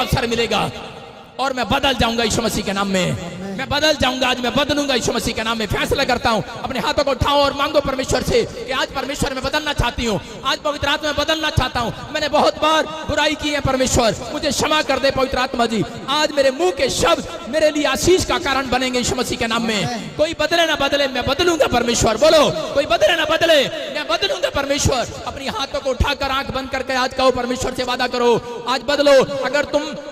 अवसर मिलेगा और मैं बदल जाऊंगा यीशु मसीह के नाम में। मैं बदल जाऊंगा, आज मैं बदलूंगा यीशु मसीह के नाम में। फैसला करता हूं, अपने हाथों को उठाओ और मांगो परमेश्वर से कि आज परमेश्वर मैं बदलना चाहती हूं, आज पवित्र आत्मा में बदलना चाहता हूं। मैंने बहुत बार बुराई की है परमेश्वर, मुझे क्षमा कर दे पवित्र आत्मा जी। आज मेरे मुंह के शब्द मेरे लिए आशीष का कारण बनेंगे यीशु मसीह के नाम में। कोई बदले ना बदले, मैं बदलूंगा परमेश्वर। बोलो, कोई बदले ना बदले, मैं बदलूंगा परमेश्वर। अपनी हाथों को उठाकर आंख बंद करके आज कहो, परमेश्वर से वादा करो, आज बदलो।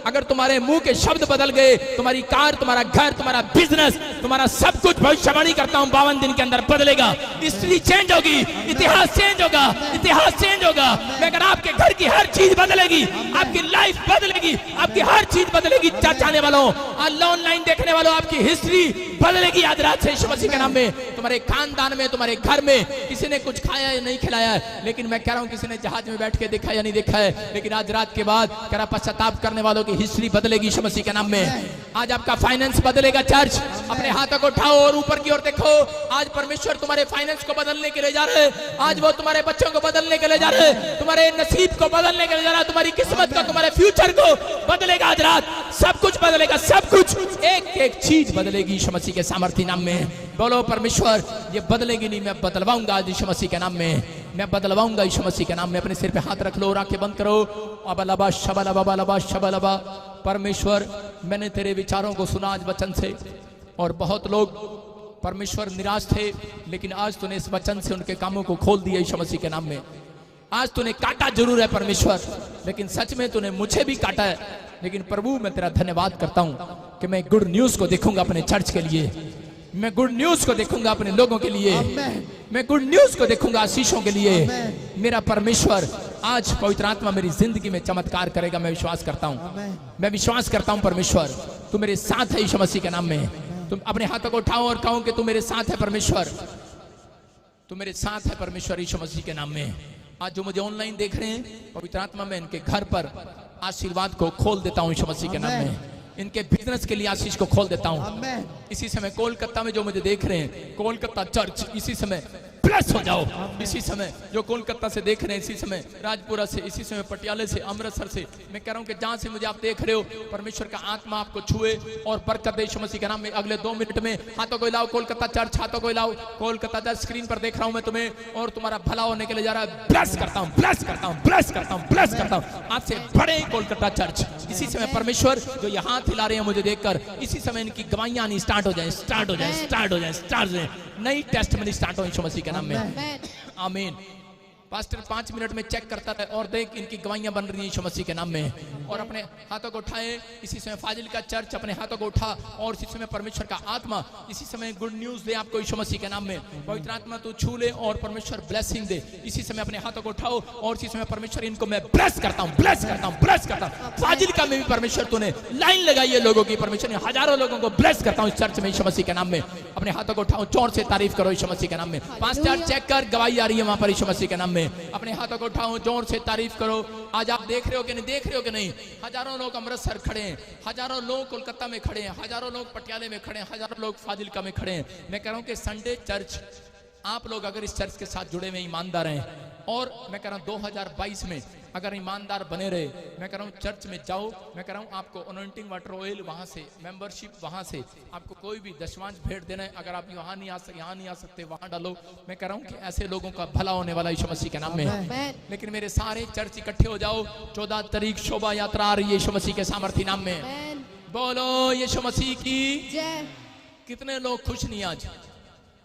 अगर तुम्हारे मुंह के शब्द बदल गए, तुम्हारी कार, तुम्हारा घर, तुम्हारा बिजनेस, तुम्हारा सब कुछ, भविष्यवाणी करता हूं 52 दिन के अंदर बदलेगा। हिस्ट्री चेंज होगी, इतिहास चेंज होगा, इतिहास चेंज होगा। मगर आपके घर की हर चीज बदलेगी, आपकी लाइफ बदलेगी, आपकी हर चीज बदलेगी। चर्च आने वालों, ऑनलाइन देखने वालों, आपकी हिस्ट्री बदलेगी आज रात से यीशु मसीह के नाम में। तुम्हारे खानदान में, तुम्हारे घर में किसी ने कुछ खाया या नहीं खिलाया, लेकिन मैं कह रहा हूं किसी ने जहाज में बैठ के देखा या नहीं देखा है, लेकिन आज रात के बाद कह रहा पश्चाताप करने वालों की हिस्ट्री बदलेगी यीशु मसीह के नाम में। आज आपका फाइनेंस बदलेगा। चर्च, अपने हाथों को उठाओ और ऊपर की ओर देखो। आज परमेश्वर तुम्हारे फाइनेंस को बदलने के लिए जा रहे हैं। आज वो तुम्हारे बच्चों को बदलने के लिए जा रहे हैं, तुम्हारे नसीब को बदलने के लिए जा रहा है, तुम्हारी किस्मत को, तुम्हारे फ्यूचर को बदलेगा आज रात। सब कुछ बदलेगा, सब कुछ, एक एक चीज बदलेगी यीशु मसीह के सामर्थ्य नाम में। बोलो परमेश्वर, ये बदलेगी नहीं, मैं बदलवाऊंगा आज यीशु मसीह के नाम में। मैं बदलवाऊंगा यीशु मसीह के नाम में। अपने सिर पे हाथ रख लो और आंखें बंद करो। अबलबा शबलबा बलबा शबलबा। परमेश्वर, मैंने तेरे विचारों को सुना आज वचन से, और बहुत लोग परमेश्वर निराश थे, लेकिन आज तूने इस वचन से उनके कामों को खोल दिया यीशु मसीह के नाम में। आज तूने काटा जरूर है परमेश्वर, लेकिन सच में तूने मुझे भी काटा है। लेकिन प्रभु, मैं तेरा धन्यवाद करता हूं कि मैं गुड न्यूज को देखूंगा अपने चर्च के लिए, मैं गुड न्यूज को देखूंगा अपने लोगों के लिए, मैं गुड न्यूज को देखूंगा आशीषों के लिए। मेरा परमेश्वर आज पवित्र आत्मा मेरी जिंदगी में चमत्कार करेगा, मैं विश्वास करता हूं, मैं विश्वास करता हूं परमेश्वर, तू मेरे साथ है यीशु मसीह के नाम में। तुम अपने हाथों को उठाओ और कहो कि तू मेरे साथ है परमेश्वर, तू मेरे साथ है परमेश्वर यीशु मसीह के नाम में। आज जो मुझे ऑनलाइन देख रहे हैं, पवित्र आत्मा में इनके घर पर आशीर्वाद को खोल देता हूं यीशु मसीह के नाम में। इनके बिजनेस के लिए आशीष को खोल देता हूं। इसी समय कोलकाता में जो मुझे देख रहे हैं, कोलकाता चर्च, इसी समय प्लस हो जाओ। इसी समय जो कोलकाता से देख रहे हैं, इसी समय राजपुरा से, इसी समय पटियाले से, अमृतसर से, मैं कह रहा हूं कि जहां से मुझे आप देख रहे हो, परमेश्वर का आत्मा आपको छुए और बरकत दे यीशु मसीह के नाम में। अगले 2 मिनट में हाथों को हिलाओ, कोलकाता चर्च, हाथों को हिलाओ। कोलकाता चर्च स्क्रीन पर देख रहा हूं मैं तुम्हें, और तुम्हारा भला होने के लिए जा रहा है। ब्लेस करता हूं, ब्लेस करता हूं, ब्लेस करता हूं, ब्लेस करता हूं। आज से बड़े कोलकाता चर्च। इसी समय परमेश्वर जो ये हाथ हिला रहे हैं मुझे देखकर, इसी समय इनकी गवाहियां आनी स्टार्ट हो जाए, स्टार्ट हो जाए, स्टार्ट हो जाए, स्टार्ट हो जाए। नई टेस्टमनी स्टार्ट हो यीशु मसीह के नाम में। आमीन। पास्टर 5 मिनट में चेक करता है और देख इनकी गवाहियां बन रही हैं यीशु मसीह के नाम में। और अपने हाथों को उठाए, इसी समय फाजिल का चर्च अपने हाथों को उठा, और इसी समय परमेश्वर का आत्मा इसी समय गुड न्यूज दे आपको यीशु मसीह के नाम में। पवित्र आत्मा तू छू ले और परमेश्वर ब्लेसिंग दे। इसी समय अपने हाथों को उठाओ और इसी समय परमेश्वर इनको मैं ब्लेस करता हूं, ब्लेस करता हूं, ब्लेस करता हूं। फाजिल का में भी परमेश्वर तूने लाइन लगाई है लोगों की, परमेश्वर ने हजारों लोगों को ब्लेस करता हूं इस चर्च में यीशु मसीह के नाम में। अपने हाथों को उठाओ, जोर से तारीफ करो यीशु मसीह के नाम में। 5 स्टार चेक कर, गवाही आ रही है वहां पर यीशु मसीह के नाम में। अपने हाथों को उठाओ, जोर से तारीफ करो। आज आप देख रहे हो कि नहीं, देख रहे हो कि नहीं, हजारों लोग अमृतसर खड़े हैं, हजारों लोग कोलकाता में खड़े हैं, हजारों लोग पटियाले में खड़े हैं, हजारों लोग फाजिलका में खड़े हैं। मैं कह रहा हूं कि संडे चर्च, आप लोग अगर इस चर्च के साथ जुड़े हुए ईमानदार हैं, और मैं कह रहा हूं 2022 में अगर ईमानदार बने रहे, मैं कह रहा हूं चर्च में जाओ। मैं कह रहा हूं आपको अनॉइंटिंग वाटर ऑयल वहां से, मेंबरशिप वहां से, आपको कोई भी दशमांश भेंट देना है। अगर आप यहाँ नहीं आ सकते वहां डालो। मैं कह रहा हूं कि ऐसे लोगों का भला होने वाला यीशु मसीह के नाम में। लेकिन मेरे सारे चर्च इकट्ठे हो जाओ। 14 तारीख शोभा यात्रा आ रही है यीशु मसीह के सामर्थ्य नाम में। बोलो यीशु मसीह की जय। कितने लोग खुश नहीं आज?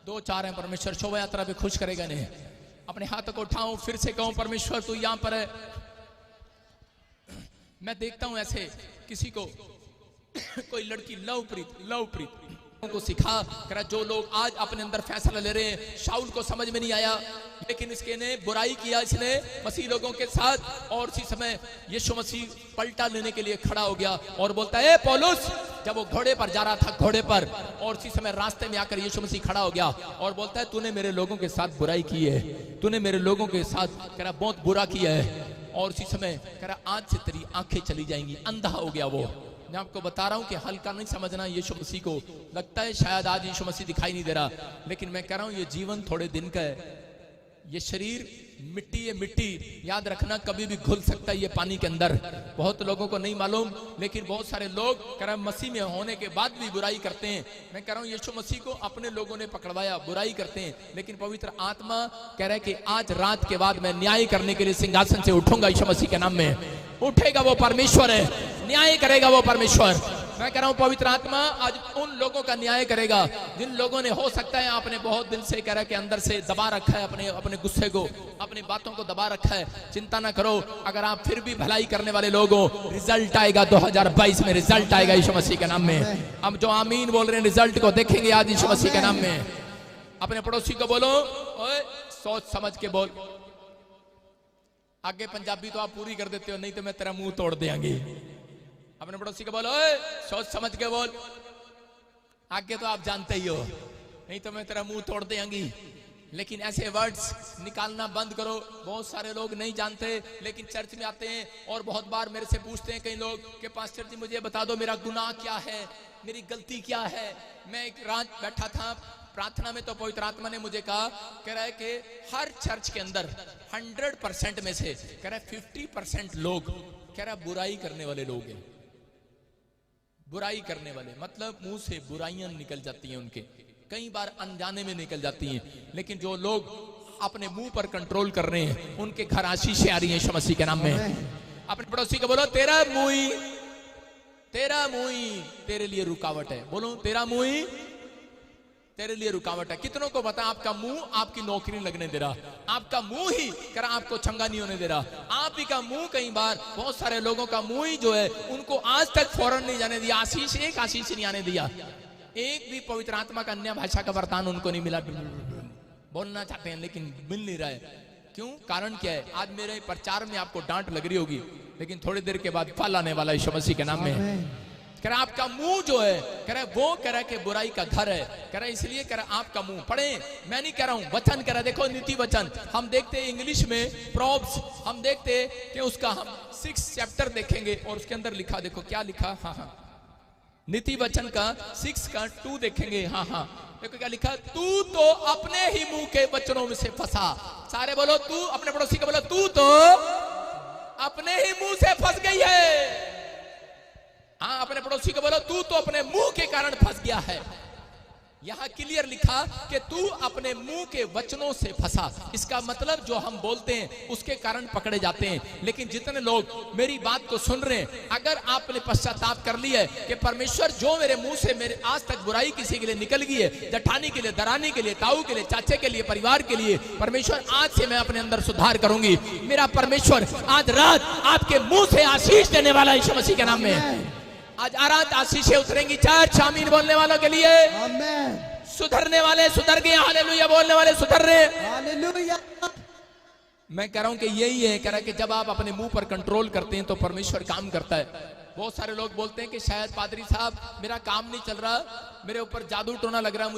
2-4 हैं। परमेश्वर शोभा यात्रा भी खुश करेगा नहीं। अपने हाथों को उठाऊं, फिर से कहूं, परमेश्वर तू यहां पर है। मैं देखता हूं ऐसे किसी को कोई लड़की लवप्रीत को सिखा कर, जो लोग आज अपने अंदर फैसला ले रहे हैं। शाऊल को समझ में नहीं आया, लेकिन इसके ने बुराई किया इसने मसीह लोगों के साथ, और इसी समय यीशु मसीह पलटा लेने के लिए खड़ा हो गया और बोलता है, पौलुस, जब वो घोड़े पर जा रहा था, घोड़े पर, और इसी समय रास्ते में आकर यीशु मसीह खड़ा हो गया और बोलता है, तूने मेरे लोगों के साथ बुराई की है, तूने मेरे लोगों के साथ कह रहा बहुत बुरा किया है। और इसी समय कह रहा आज से तेरी आंखें चली जाएंगी। अंधा हो गया वो। मैं आपको बता रहा हूं कि हल्का नहीं समझना यीशु मसीह को। लगता है शायद आज यीशु मसीह दिखाई नहीं दे रहा, लेकिन मैं कह रहा हूं ये जीवन थोड़े दिन का है। ये शरीर मिट्टी है, मिट्टी याद रखना कभी भी घुल सकता है ये पानी के अंदर। बहुत लोगों को नहीं मालूम, लेकिन बहुत सारे लोग कह रहे मसीह में होने के बाद भी बुराई करते हैं। मैं कह रहा हूँ यीशु मसीह को अपने लोगों ने पकड़वाया, बुराई करते हैं, लेकिन पवित्र आत्मा कह रहा है कि आज रात के बाद मैं न्याय करने के लिए सिंहासन से उठूंगा यीशु मसीह के नाम में। उठेगा वो परमेश्वर है, न्याय करेगा वो परमेश्वर। मैं कह रहा हूं पवित्र आत्मा आज उन लोगों का न्याय करेगा जिन लोगों ने, हो सकता है आपने बहुत दिल से कह रहा है कि अंदर से दबा रखा है अपने गुस्से को, अपनी बातों को दबा रखा है। चिंता ना करो, अगर आप फिर भी भलाई करने वाले लोग हो, रिजल्ट आएगा 2022 में, रिजल्ट आएगा यीशु मसीह के नाम में। हम जो आमीन बोल रहे हैं रिजल्ट को देखेंगे आज यीशु मसीह के नाम में। अपने पड़ोसी को बोलो, ओए सोच समझ के बोल। आगे पंजाबी तो आप पूरी कर देते हो, नहीं तो मैं तेरा मुंह तोड़ देंगे। अपने पड़ोसी को बोलो, सोच समझ के बोल। आगे तो आप जानते ही हो, नहीं तो मैं तेरा मुंह तोड़ देंगी। लेकिन ऐसे वर्ड्स निकालना बंद करो। बहुत सारे लोग नहीं जानते, लेकिन चर्च में आते हैं और बहुत बार मेरे से पूछते हैं कई लोग कि पास्टर जी मुझे बता दो मेरा गुनाह क्या है, मेरी गलती क्या है। मैं एक रात बैठा था प्रार्थना में, तो पवित्र आत्मा ने मुझे कहा, कह रहा है कि हर चर्च के अंदर 100% में से कह रहा है 50% लोग कह रहा है बुराई करने वाले लोग हैं। बुराई करने वाले मतलब मुंह से बुराइयां निकल जाती हैं उनके, कई बार अनजाने में निकल जाती हैं। लेकिन जो लोग अपने मुंह पर कंट्रोल कर रहे हैं उनके घर आशीषें आ रही हैं यीशु मसीह के नाम में। अपने पड़ोसी को बोलो, तेरा मुंह ही तेरे लिए रुकावट है। बोलो, तेरा मुंह ही तेरे लिए रुकावट है। कितनों को पता आपका मुंह आपकी नौकरी लगने दे रहा, आपका मुंह ही कर आपको चंगा नहीं होने दे रहा। आप ही का मुंह कई बार बहुत सारे लोगों का मुंह ही जो है उनको आज तक फौरन नहीं जाने दिया, एक आशीष नहीं आने दिया। एक भी पवित्र आत्मा का अन्य भाषा का वरदान उनको नहीं मिला। बोलना चाहते हैं लेकिन मिल नहीं रहा है। क्यों? कारण क्या है? आज मेरे प्रचार में आपको डांट लग रही होगी, लेकिन थोड़ी देर के बाद फल आने वाला यीशु मसीह के नाम में। कह रहा आपका मुंह जो है, कह रहा वो कह रहा कि बुराई का घर है, कह रहा इसलिए कह रहा आपका मुंह पढ़े। मैं नहीं कह रहा हूं, वचन कह रहा। देखो नीति वचन हम देखते हैं इंग्लिश में प्रोव्स, हम देखते कि उसका हम 6 चैप्टर देखेंगे और उसके अंदर लिखा, देखो क्या लिखा। हाँ, नीति वचन का 6 का 2 देखेंगे। हाँ, देखो क्या लिखा, तू तो अपने ही मुंह के वचनों में से फंसा। सारे बोलो, तू अपने पड़ोसी को बोलो, तू तो अपने ही मुंह से फंस गई है। हाँ, अपने पड़ोसी को बोलो, तू तो अपने मुंह के कारण फंस गया है। यहां क्लियर लिखा कि तू अपने मुंह के वचनों से फंसा। इसका मतलब जो हम बोलते हैं उसके कारण पकड़े जाते हैं। लेकिन जितने लोग मेरी बात को सुन रहे हैं, अगर आपने पश्चाताप कर लिया है कि परमेश्वर जो मेरे मुंह से मेरे आज तक बुराई किसी के लिए निकल गई है, जठानी के लिए, दरानी के लिए, ताऊ के लिए, चाचे के लिए, परिवार के लिए, परमेश्वर आज से मैं अपने अंदर सुधार करूंगी। मेरा परमेश्वर आज रात आपके मुंह से आशीष देने वाला यीशु मसीह के नाम में। आज आराध आशीषें उतरेंगी चर्च। आमीन बोलने वालों के लिए आमीन। सुधरने वाले सुधर गए, हालेलुया बोलने वाले सुधर रहे, हालेलुया। मैं कह रहा हूं कि यही है, कह रहा कि जब आप अपने मुंह पर कंट्रोल करते हैं तो परमेश्वर काम करता है। बहुत सारे लोग बोलते हैं कि शायद पादरी साहब मेरा काम नहीं चल रहा, मेरे ऊपर जादू टोना लग रहा है।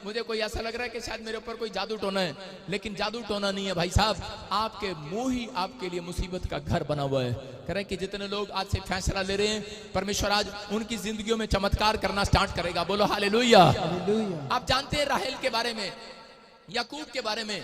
मुझे कोई ऐसा लग रहा है कि शायद मेरे ऊपर कोई जादू टोना है, लेकिन जादू टोना नहीं है भाई साहब। आपके मुंह ही आपके लिए मुसीबत का घर बना हुआ है। कह रहे हैं कि जितने लोग आज से फैसला ले रहे हैं, परमेश्वर आज उनकी जिंदगियों में चमत्कार करना स्टार्ट करेगा। बोलो हालेलुया। आप जानते हैं राहेल के बारे में, याकूब के बारे में,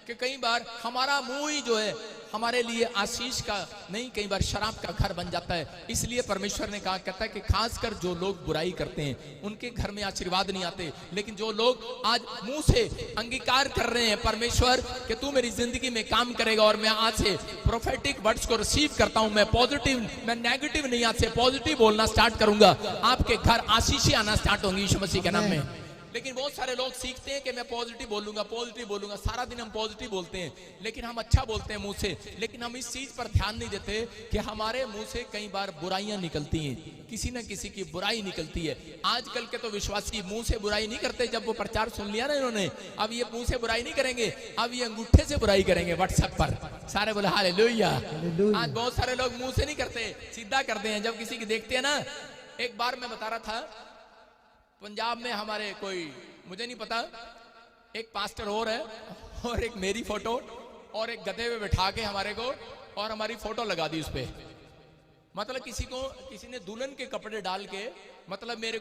कि कई बार हमारा मुंह ही जो है हमारे लिए आशीष का नहीं, कई बार शराब का घर बन जाता है। इसलिए परमेश्वर ने कहा, कहता है कि खासकर जो लोग बुराई करते हैं उनके घर में आशीर्वाद नहीं आते। लेकिन जो लोग आज मुंह से अंगीकार कर रहे हैं परमेश्वर कि तू मेरी जिंदगी में काम करेगा, और मैं आज से प्रोफेटिक वर्ड्स को रिसीव करता हूं, मैं पॉजिटिव, मैं नेगेटिव नहीं, आज से पॉजिटिव बोलना स्टार्ट करूंगा, आपके घर आशीषें आना स्टार्ट होंगी यीशु मसीह के नाम में। लेकिन बहुत सारे लोग सीखते हैं कि मैं पॉजिटिव बोलूंगा, सारा दिन हम पॉजिटिव बोलते हैं, लेकिन हम अच्छा बोलते हैं मुंह से, लेकिन हम इस चीज पर ध्यान नहीं देते कि हमारे मुंह से कई बार बुराइयां निकलती हैं, किसी न किसी की बुराई निकलती है। आजकल के तो विश्वासी मुंह से बुराई नहीं करते। जब वो प्रचार सुन लिया ना इन्होंने, अब ये मुंह से बुराई नहीं करेंगे, अब ये अंगूठे से बुराई करेंगे व्हाट्सएप पर। सारे बोले हालेलुया। आज बहुत सारे लोग मुंह से नहीं करते, सीधा करते हैं। जब किसी की देखते हैं ना, एक बार मैं बता रहा था पंजाब में हमारे कोई, मुझे नहीं पता, एक पास्टर और है और एक मेरी फोटो और एक गधे पे बैठा के हमारे को और हमारी फोटो लगा दी उस पे। मतलब किसी ने दुल्हन के कपड़े डाल के, मतलब मेरे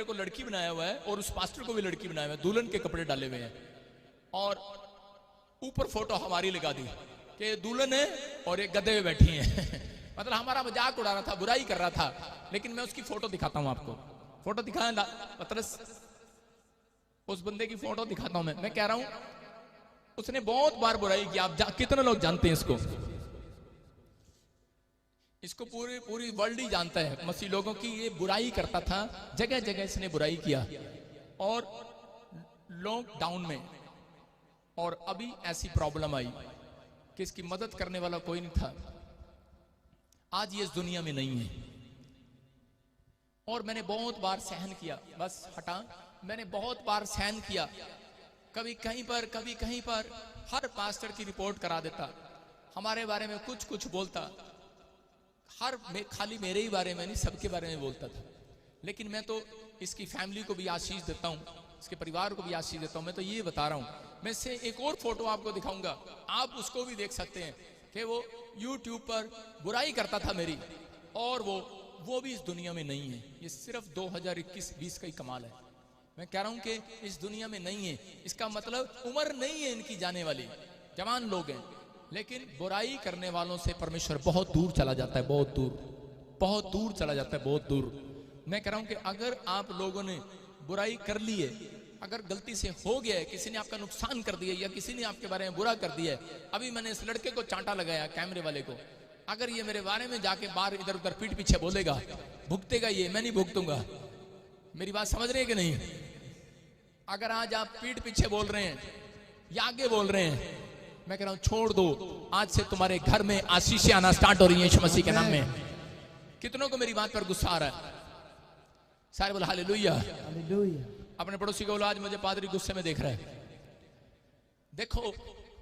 को लड़की बनाया हुआ है और उस पास्टर को भी लड़की बनाया हुआ है, दुल्हन के कपड़े डाले हुए हैं। और ऊपर फोटो हमारी लगा दी कि दुल्हन है और एक गधे में बैठी है मतलब हमारा मजाक उड़ा रहा था, बुराई कर रहा था। लेकिन मैं उसकी फोटो दिखाता हूं आपको, फोटो दिखाया मतलब उस बंदे की फोटो दिखाता हूं मैं कह रहा हूं उसने बहुत बार बुराई की। आप कितने लोग जानते हैं इसको पूरी वर्ल्ड ही जानता है। मसीह लोगों की ये बुराई करता था, जगह जगह इसने बुराई किया। और लॉकडाउन में और अभी ऐसी प्रॉब्लम आई कि इसकी मदद करने वाला कोई नहीं था। आज ये इस दुनिया में नहीं है और मैंने बहुत बार सहन किया, बस हटा, मैंने बहुत बार सहन किया। कभी कहीं पर कभी कहीं पर हर पास्टर की रिपोर्ट करा देता, हमारे बारे में कुछ बोलता, खाली मेरे ही बारे में नहीं सबके बारे में बोलता था। लेकिन मैं तो इसकी फैमिली को भी आशीष देता हूं, इसके परिवार को भी आशीष देता हूं। मैं तो ये बता रहा हूं। मैं इससे एक और फोटो आपको दिखाऊंगा, आप उसको भी देख सकते हैं कि वो यूट्यूब पर बुराई करता था मेरी, और वो भी इस दुनिया में नहीं है। ये सिर्फ 2021-20 का ही कमाल है। मैं कह रहा हूं कि इस दुनिया में नहीं है, इसका मतलब उम्र नहीं है इनकी जाने वाली, जवान लोग हैं। लेकिन बुराई करने वालों से परमेश्वर बहुत दूर चला जाता है, बहुत दूर चला जाता है, बहुत दूर। मैं कह रहा हूं कि अगर आप लोगों ने बुराई कर ली है, अगर गलती से हो गया है, किसी ने आपका नुकसान कर दिया या किसी ने आपके बारे में बुरा कर दिया है। अभी मैंने इस लड़के को चांटा लगाया, कैमरे वाले को, अगर ये मेरे बारे में जाके बाहर इधर उधर पीठ पीछे बोलेगा, भुगतेगा ये, मैं नहीं भुगतूंगा। मेरी बात समझ रहे हैं कि नहीं? अगर आज आप पीठ पीछे बोल रहे हैं या आगे बोल रहे हैं, मैं कह रहा हूं छोड़ दो। आज से तुम्हारे घर में आशीषें आना स्टार्ट हो रही हैं यीशु मसीह के नाम में। कितनों को मेरी बात पर गुस्सा आ रहा है? सारे बोल हालेलुया। अपने पड़ोसी को बोलो आज मुझे पादरी गुस्से में देख रहा है। देखो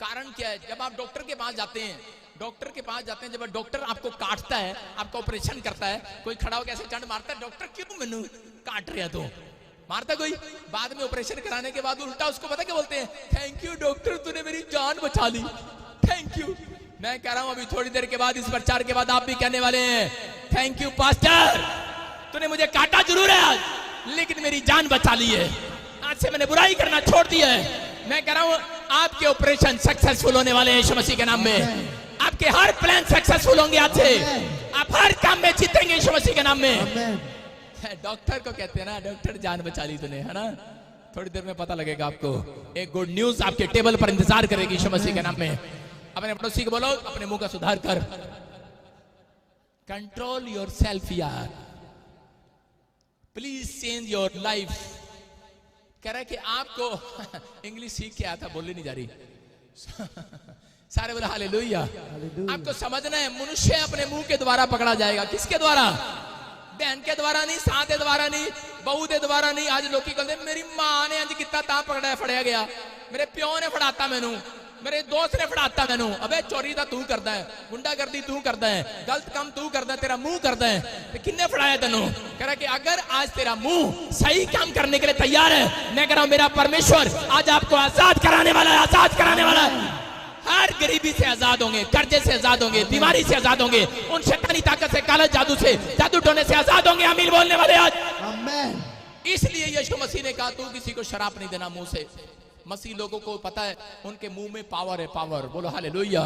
कारण क्या है। जब आप डॉक्टर के पास जाते हैं, जब डॉक्टर आपको काटता है, आपका ऑपरेशन करता है, कोई खड़ा होकर ऐसे चंड मारता है, डॉक्टर क्यों मैनू काट रहा तो मारता कोई। बाद में ऑपरेशन कराने के बाद उल्टा उसको पता क्या बोलते हैं? थैंक यू डॉक्टर, तूने मेरी जान बचा ली, थैंक यू। मैं कह रहा हूं अभी थोड़ी देर के बाद, इस प्रचार के बाद आप भी कहने वाले हैं थैंक यू पास्टर, तूने मुझे काटा जरूर है आज, लेकिन मेरी जान बचा ली है। आज से मैंने बुराई करना छोड़ दिया है। मैं कह रहा हूं आपके ऑपरेशन सक्सेसफुल होने वाले हैं यीशु मसीह के नाम में। आपके हर प्लान सक्सेसफुल होंगे आज से, आप हर काम में जीतेंगे यीशु मसीह के नाम में। डॉक्टर को कहते हैं ना, डॉक्टर जान बचा ली तूने, है ना। थोड़ी देर में पता लगेगा आपको, एक गुड न्यूज आपके टेबल पर इंतजार करेगी यीशु मसीह के नाम में। अपने पड़ोसी को बोलो अपने मुंह का सुधार कर, कंट्रोल योर सेल्फ यार, प्लीज चेंज योर लाइफ। कह रहा है कि आपको इंग्लिश सीख के आया था, बोलने नहीं जा रही। सारे बोले हालेलुया। आपको समझना है मनुष्य अपने मुंह के द्वारा पकड़ा जाएगा। किसके द्वारा? बहन के द्वारा नहीं, साथ के द्वारा नहीं, बहू के द्वारा नहीं। आज लोग कहते मेरी मां ने अंज किता ता पकड़ा फड़िया गया, मेरे प्यो ने फड़ाता मैनू, मेरे दोस्त ने फड़ाता मैनू। अबे चोरी दा तू करदा है, गुंडागर्दी तू करदा है, गलत काम तू करदा है, तेरा मुंह करदा है, तो किन्ने फड़ाया तेनू? कह रहा कि अगर आज तेरा मुंह सही काम करने के लिए तैयार है, मैं कह रहा हूं मेरा परमेश्वर आज आपको आजाद कराने वाला है, आजाद कराने वाला है। हर गरीबी से आजाद होंगे, कर्जे से आजाद होंगे, बीमारी से आजाद होंगे, उन शैतानी ताकत से, काला जादू से, जादू टोने से आजाद होंगे। आमीन बोलने वाले आज। आमीन। इसलिए यीशु मसीह ने कहा तू किसी को शराब नहीं देना मुंह से। मसीह लोगों को पता है उनके मुंह में पावर है, पावर। बोलो हालेलुया।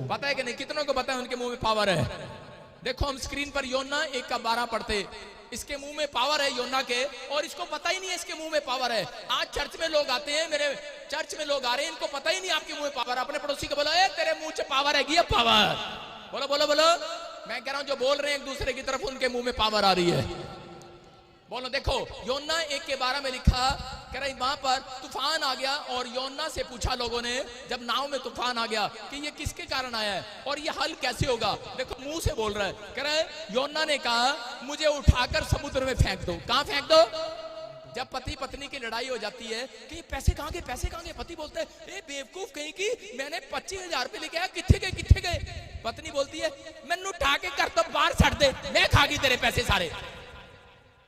पता है कि नहीं? कितनों को पता है उनके मुंह में पावर है? देखो हम स्क्रीन पर योना 1:12 पढ़ते, इसके मुंह में पावर है योना के, और इसको पता ही नहीं है इसके मुंह में पावर है। आज चर्च में लोग आते हैं, मेरे चर्च में लोग आ रहे हैं, इनको पता ही नहीं आपके मुंह में पावर। अपने पड़ोसी को बोलो ए तेरे मुंह से पावर है, ये पावर। बोलो बोलो बोलो। मैं कह रहा हूं जो बोल रहे हैं एक दूसरे की तरफ, उनके मुंह में पावर आ रही है। बोलो देखो योना 1:12 में लिखा, कह रहा वहां पर तूफान आ गया, और योना से पूछा लोगों ने जब नाव में तूफान आ गया कि ये किसके कारण आया है और ये हल कैसे होगा। देखो मुंह से बोल रहा है, कह रहा है योना ने कहा मुझे उठाकर समुद्र में फेंक दो। कहां फेंक दो? जब पति पत्नी की लड़ाई हो जाती है कि पैसे कहां गए, पैसे कहां गए, पति बोलता है ए बेवकूफ कहीं की, मैंने 25,000 रुपए लेके आया, किथे गए किथे गए? पत्नी बोलती है मैनू उठा के घर तो बाहर छड़ दे, मैं खा गई तेरे पैसे सारे।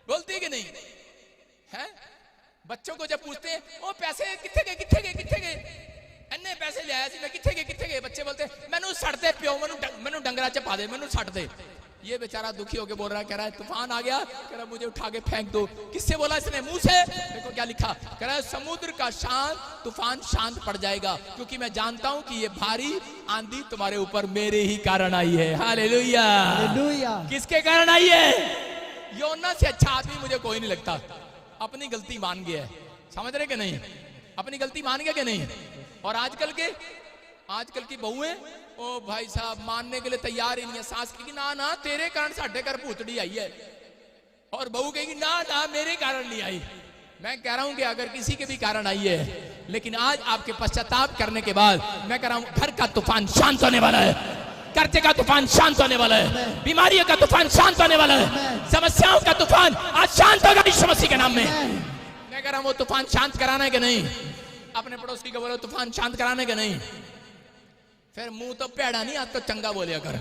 बोलती है कि नहीं है? बच्चों को जब पूछते हैं ओ पैसे किथे गए किथे गए किथे गए, इन्ने पैसे ले आया सी मैं, किथे गए किथे गए? बच्चे बोलते हैं मैनू सड़ दे प्यो, मैनू डंगरा च पा दे, मैनू सड़ दे। ये बेचारा दुखी होकर बोल रहा है, कह रहा है तूफान आ गया, कह रहा है मुझे उठा के फेंक दो। किससे बोला इसने? मुंह से। देखो क्या लिखा, कह रहा है समुद्र का शांत तूफान शांत पड़ जाएगा, क्योंकि मैं जानता हूं कि ये भारी आंधी तुम्हारे ऊपर मेरे ही कारण आई है। हालेलुया, किसके कारण आई है? योना से अच्छा आदमी मुझे कोई नहीं लगता। अपनी गलती मान गया है, समझ रहे कि नहीं? अपनी गलती मान गया कि नहीं? और आजकल की बहुएं ओ भाई साहब मानने के लिए तैयार ही नहीं है। सास की ना ना तेरे कारण साढ़े घर भूतड़ी आई है, और बहू कहेगी ना ना मेरे कारण नहीं आई। मैं कह रहा हूं कि अगर किसी के भी कारण आई है, लेकिन आज आपके पश्चाताप करने के बाद मैं कह रहा हूं घर का तूफान शांत होने वाला है, कर्जे का तूफान शांत होने वाला है, बीमारियों का तूफान शांत होने वाला है, समस्याओं का तूफान आज शांत होगा यीशु मसीह के नाम में। मैं कह रहा हूं वो तूफान शांत कराना है कि नहीं? अपने पड़ोसी को बोलो तूफान शांत कराना है कि नहीं? फिर मुंह तो पेड़ा नहीं, आज तो चंगा बोलिया कर।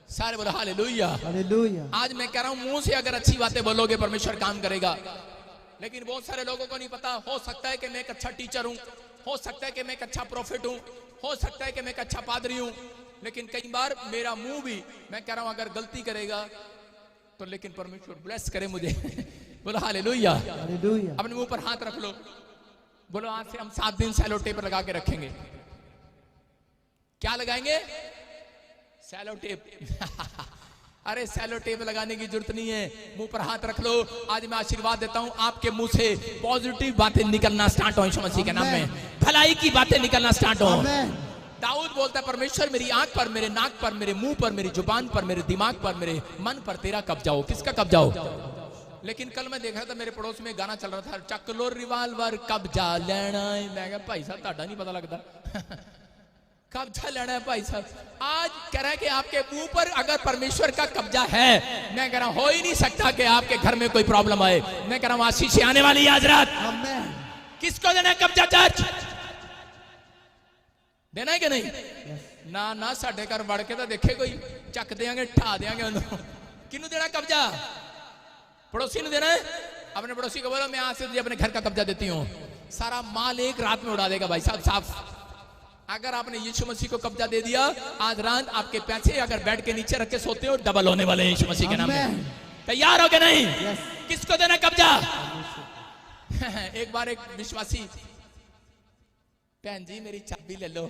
सारे बोलो हालेलुया, हालेलुया। आज मैं कह रहा हूं मुंह से अगर अच्छी बातें बोलोगे परमेश्वर काम करेगा। लेकिन बहुत सारे लोगों को नहीं पता। हो सकता है कि मैं एक अच्छा टीचर हूं, हो सकता है कि मैं एक अच्छा प्रॉफिट हूं, हो सकता है कि मैं एक अच्छा पादरी हूं, लेकिन कई बार मेरा मुंह भी मैं कह रहा हूं अगर गलती करेगा तो लेकिन परमेश्वर ब्लेस करे मुझे। बोलो हालेलुया, हालेलुया। अपने मुंह पर हाथ रख लो, बोलो आज से हम 7 दिन सेलो टेप लगा के रखेंगे। क्या लगाएंगे? Sellotape. अरे सेलो टेप लगाने की जरूरत नहीं है, मुंह पर हाथ रख लो। आज मैं आशीर्वाद देता हूं आपके मुंह से पॉजिटिव बातें निकलना स्टार्ट हो यीशु मसीह के नाम में, भलाई की बातें निकलना स्टार्ट हो। दाऊद बोलता है परमेश्वर मेरी आंख पर, मेरे नाक पर, मेरे मुंह पर, मेरी जुबान पर, मेरे दिमाग पर, मेरे मन पर तेरा कब्जा हो। किसका कब्जा हो? लेकिन कल मैं देख रहा था मेरे पड़ोस में गाना चल रहा था, चक लो रिवाल्वर कब्जा लेना है। मैं कहा भाई साहब ताड़ा नहीं पता लगता। कब्जा लेना है भाई साहब। आज कह रहा है कि आपके मुंह पर अगर परमेश्वर का कब्जा है, मैं कह रहा हूं हो ही नहीं सकता कि आपके घर में कोई प्रॉब्लम आए। मैं कह रहा हूं आशीष आने वाली है आज रात। किसको देना है कब्जा? चर्च देना है कि नहीं? ना ना साढ़े घर बढ़ के तो देखे कोई, चक देंगे ठा देंगे उन्होंने। किन्नू देना कब्जा? पड़ोसी ने देना है। अपने पड़ोसी को बोलो मैं आज से अपने घर का कब्जा देती हूँ, सारा माल एक रात में उड़ा देगा भाई साहब साफ। अगर आपने यीशु मसीह को कब्जा दे दिया, आज रात आपके पैसे अगर बेड के नीचे रख के सोते हो डबल होने वाले हैं यीशु मसीह के नाम में। तैयार हो के नहीं? किसको देना कब्जा? एक बार एक विश्वासी, भैन जी मेरी चाबी ले लो,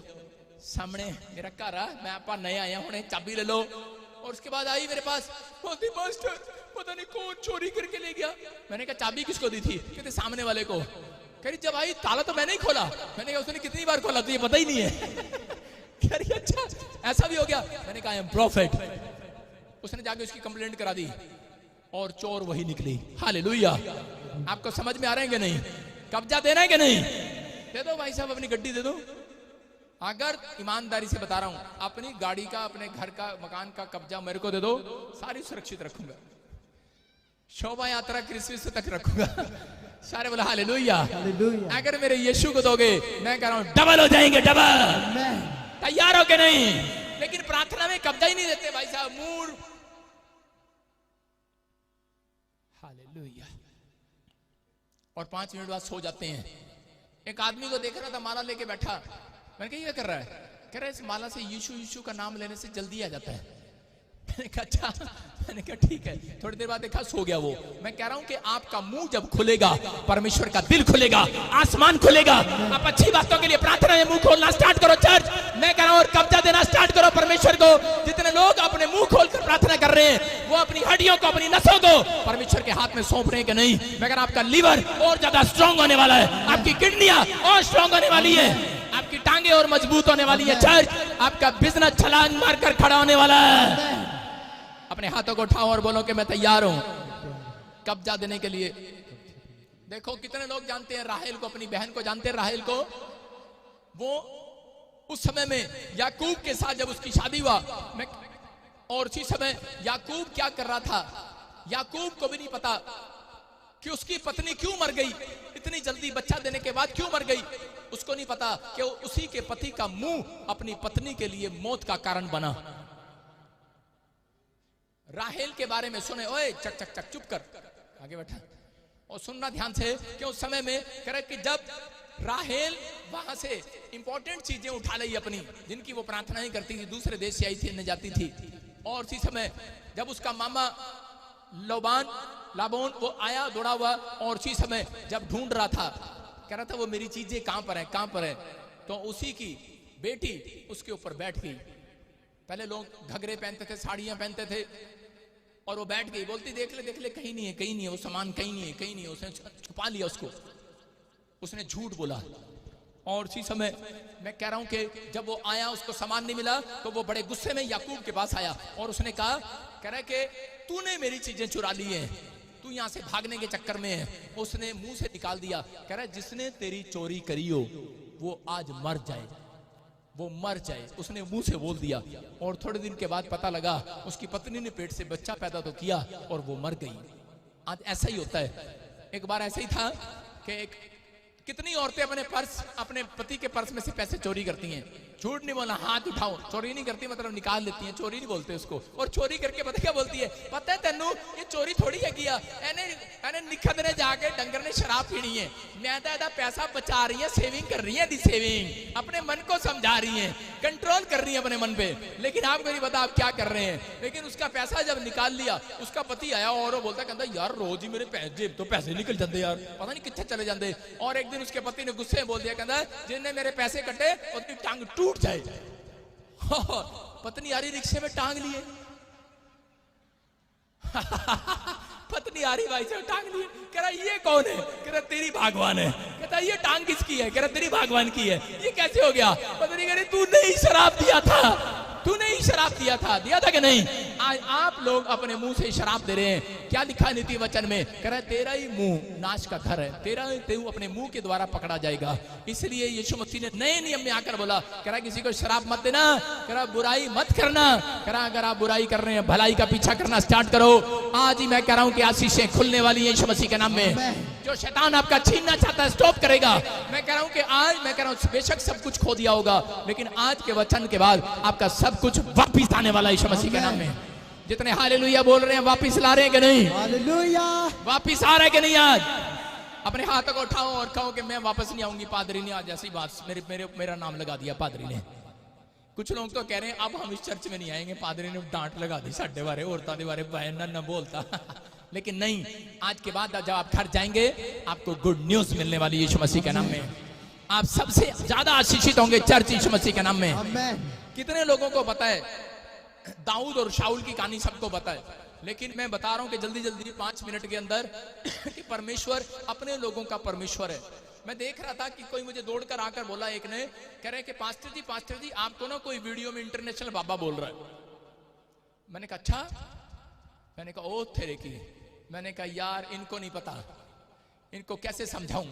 सामने मेरा घर है, मैं आप नया आया हूं, चाबी ले लो। और उसके बाद आई मेरे पास, बोलती मास्टर पता नहीं कौन चोरी करके ले गया। मैंने कहा चाबी किसको दी थी? कहते सामने वाले को। कह रही जब आई ताला तो मैंने ही खोला। मैंने कहा उसने कितनी बार खोला तुझे पता ही नहीं है। कह रही अच्छा ऐसा भी हो गया। मैंने कहा आई एम प्रॉफिट। उसने जाके उसकी कंप्लेंट करा दी और चोर वही निकली। हालेलुया। आपको समझ में आ रहे हैं कि नहीं? कब्जा देना है कि नहीं? दे दो भाई साहब, अपनी गड्डी दे दो। अगर ईमानदारी से बता रहा हूं, अपनी गाड़ी का, अपने घर का, मकान का कब्जा मेरे को दे दो, सारी सुरक्षित रखूंगा, शोभा यात्रा क्रिसमस तक रखूंगा। सारे बोला हालेलुया। अगर मेरे यीशु को दोगे, मैं कह रहा हूं डबल हो जाएंगे, डबल। तैयार हो के नहीं? लेकिन प्रार्थना में कब्जा ही नहीं देते भाई साहब, मूड। हालेलुया। और 5 मिनट बाद सो जाते हैं। एक आदमी को देख रहा था, माला लेके बैठा। मैंने कहा ये कर रहा है? कह रहा है इस माला से यीशु यीशु का नाम लेने से जल्दी आ जाता है। मैंने कहा अच्छा। मैंने कहा ठीक है। थोड़ी देर बाद देखा सो गया वो। मैं कह रहा हूं कि आपका मुंह जब खुलेगा, परमेश्वर का दिल खुलेगा, आसमान खुलेगा। आप अच्छी बातों के लिए प्रार्थना में मुंह खोलना स्टार्ट करो चर्च। मैं कह रहा हूं और कब्जा देना स्टार्ट करो परमेश्वर को। जितने लोग अपने मुंह खोलकर प्रार्थना कर रहे हैं, वो अपनी हड्डियों को, अपनी नसों को परमेश्वर के हाथ में सौंप रहे हैं कि नहीं? मैं कह रहा हूं आपका लीवर और ज्यादा स्ट्रांग होने वाला है, आपकी किडनियां और स्ट्रांग होने वाली है, आपकी टांगे और मजबूत होने वाली है चर्च। आपका बिजनेस छलांग मारकर खड़ा होने वाला है। अपने हाथों को उठाओ और बोलो कि मैं तैयार हूं कब्जा देने के लिए। देखो कितने लोग जानते हैं राहेल को, अपनी बहन को जानते हैं राहेल को। वो उस समय में याकूब के साथ जब उसकी शादी हुआ, और उसी समय याकूब क्या कर रहा था, याकूब को भी नहीं पता कि उसकी पत्नी क्यों मर गई, इतनी जल्दी बच्चा देने के बाद क्यों मर गई। उसको नहीं पता कि उसी के पति का मुंह अपनी पत्नी के लिए मौत का कारण बना। राहेल के बारे में सुने, ओए चक चक चक चुप कर, आगे बैठा और सुनना ध्यान से कि उस समय में कह रहे कि जब राहेल वहां से इंपॉर्टेंट चीजें उठा ली अपनी, जिनकी वो प्रार्थना ही करती थी, दूसरे देश से आई थी, जाती थी, और उसी समय जब उसका मामा लाबान वो आया दौड़ा हुआ, और उसी समय जब ढूंढ रहा था, कह रहा था वो मेरी चीजें कहां पर है, कहां पर है, तो उसी की बेटी उसके ऊपर बैठ गई। पहले लोग घघरे पहनते थे, साड़ियां पहनते थे, और वो बैठ गई, बोलती देख ले कहीं नहीं है, कहीं नहीं है, वो सामान कहीं नहीं है, कहीं नहीं है। उसने छुपा लिया उसको, उसने झूठ बोला। और उसी समय मैं कह रहा हूं कि जब वो आया, उसको सामान नहीं मिला, तो वो बड़े गुस्से में याकूब के पास आया और उसने कहा, कह रहा कि तूने मेरी चीजें चुरा ली हैं, तू यहां से भागने के चक्कर में है। उसने मुंह से निकाल दिया, कह रहा जिसने तेरी चोरी करी हो वो आज मर जाए, वो मर जाए, उसने मुंह से बोल दिया। और थोड़े दिन के बाद पता लगा उसकी पत्नी ने पेट से बच्चा पैदा तो किया और वो मर गई। आज ऐसा ही होता है। एक बार ऐसा ही था कि कितनी औरतें अपने पति के पर्स में से पैसे चोरी करती हैं। झूठ नहीं बोलना, हाथ उठाओ, चोरी नहीं करती, मतलब निकाल लेती हैं, चोरी नहीं बोलते उसको। और चोरी करके पता क्या बोलती है, पता है तेनू ये चोरी थोड़ी है किया, एने निखत ने जाके डंगर ने शराब पीनी है, मैं तो एदा पैसा बचा रही है, सेविंग कर रही है, दी सेविंग, अपने मन को समझा रही है, कंट्रोल कर रही है अपने मन पे। लेकिन आपको नहीं पता आप क्या कर रहे हैं। लेकिन उसका पैसा जब निकाल लिया, उसका पति आया और वो बोलता, कहता यार रोज ही मेरे जेब तो पैसे निकल जाते यार, पता नहीं कितने चले जाते। और एक दिन उसके पति ने गुस्से में बोल दिया, कहता जिनने मेरे पैसे कटे उसकी टांग टूट जाए। पत्नी आ रही रिक्शे में टांग लिए पत्नी आ रही भाई से टांग लिए, कह रहा ये कौन है, कह रहा तेरी भगवान है। कहता ये टांग किसकी है, कह रहा तेरी भगवान की है। ये कैसे हो गया, पत्नी कह रही तूने ही शराब दिया था, तूने ही शराब दिया था कि नहीं। आज आप लोग अपने मुंह से शराब दे रहे हैं। क्या लिखा नीति वचन में, कह रहा है तेरा ही मुंह नाश का घर है, तू अपने मुंह के द्वारा पकड़ा जाएगा। इसलिए यीशु मसीह ने नए नियम में आकर बोला, कह रहा किसी को शराब मत देना, कह रहा बुराई मत करना, कह रहा अगर आप बुराई कर रहे हैं भलाई का पीछा करना स्टार्ट करो। आज ही मैं कह रहा हूं कि आशीषें खुलने वाली है यीशु मसीह के नाम में। जो शैतान आपका छीनना चाहता है स्टॉप करेगा। मैं कह रहा हूं कि आज मैं कह रहा हूं बेशक सब कुछ खो दिया होगा, लेकिन आज के वचन के बाद आपका सब कुछ वापिस आने वाला है यीशु मसीह के नाम में। जितने हालेलुया बोल रहे हैं वापिस ला रहे हैं कि नहीं, हालेलुया वापिस आ रहे हैं कि नहीं। आज अपने हाथों को उठाओ और कहो कि मैं वापस नहीं आऊंगी। पादरी ने आज ऐसी बात मेरा नाम लगा दिया पादरी ने। कुछ लोग तो कह रहे हैं अब हम इस चर्च में नहीं आएंगे, पादरी ने डांट लगा दी साढ़े बारे औरतों के बारे बहन न बोलता लेकिन नहीं, आज के बाद जब आप घर जाएंगे आपको गुड न्यूज मिलने वाली यीशु मसीह के नाम में। आप सबसे ज्यादा आशीषित होंगे चर्च यीशु मसीह के नाम में। कितने लोगों को पता है दाऊद और शाऊल की कहानी, सबको पता है, लेकिन मैं बता रहा हूं कि जल्दी जल्दी 5 मिनट के अंदर कि परमेश्वर अपने लोगों का परमेश्वर है। मैं देख रहा था कि कोई मुझे दौड़कर आकर बोला, एक ने कह रहे कि पास्टर जी आपको ना कोई वीडियो में इंटरनेशनल बाबा बोल रहा है। मैंने कहा अच्छा, मैंने कहा ओ तेरे की, मैंने कहा यार इनको नहीं पता, इनको कैसे समझाऊं।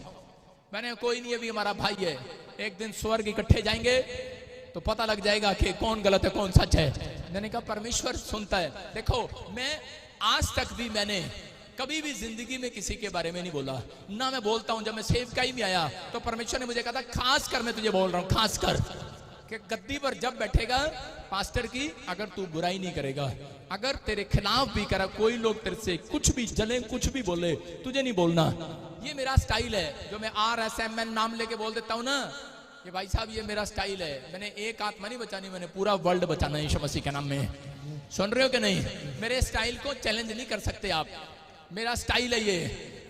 मैंने कोई नहीं, अभी हमारा भाई है, एक दिन स्वर्ग इकट्ठे जाएंगे तो पता लग जाएगा कि कौन गलत है कौन सच है। मैंने कहा परमेश्वर सुनता है। देखो मैं आज तक भी मैंने कभी भी जिंदगी में किसी के बारे में नहीं बोला, ना मैं बोलता हूं। जब मैं सेवकाई में आया तो परमेश्वर ने मुझे कहा था खास कर मैं तुझे बोल रहा हूं, खास कर कि गद्दी पर जब बैठेगा पास्टर की, अगर तू बुराई नहीं करेगा, अगर तेरे खिलाफ भी करा कोई लोग तेरे से कुछ भी जले कुछ भी बोले, तुझे नहीं बोलना। ये मेरा स्टाइल है, जो मैं RSMN नाम लेके बोल देता हूं ना, ये भाई साहब ये मेरा स्टाइल है। मैंने एक आत्मा नहीं बचानी, मैंने पूरा वर्ल्ड बचाना है यीशु मसीह के नाम में। सुन रहे हो कि नहीं? मेरे स्टाइल को चैलेंज नहीं कर सकते आप, मेरा स्टाइल है ये।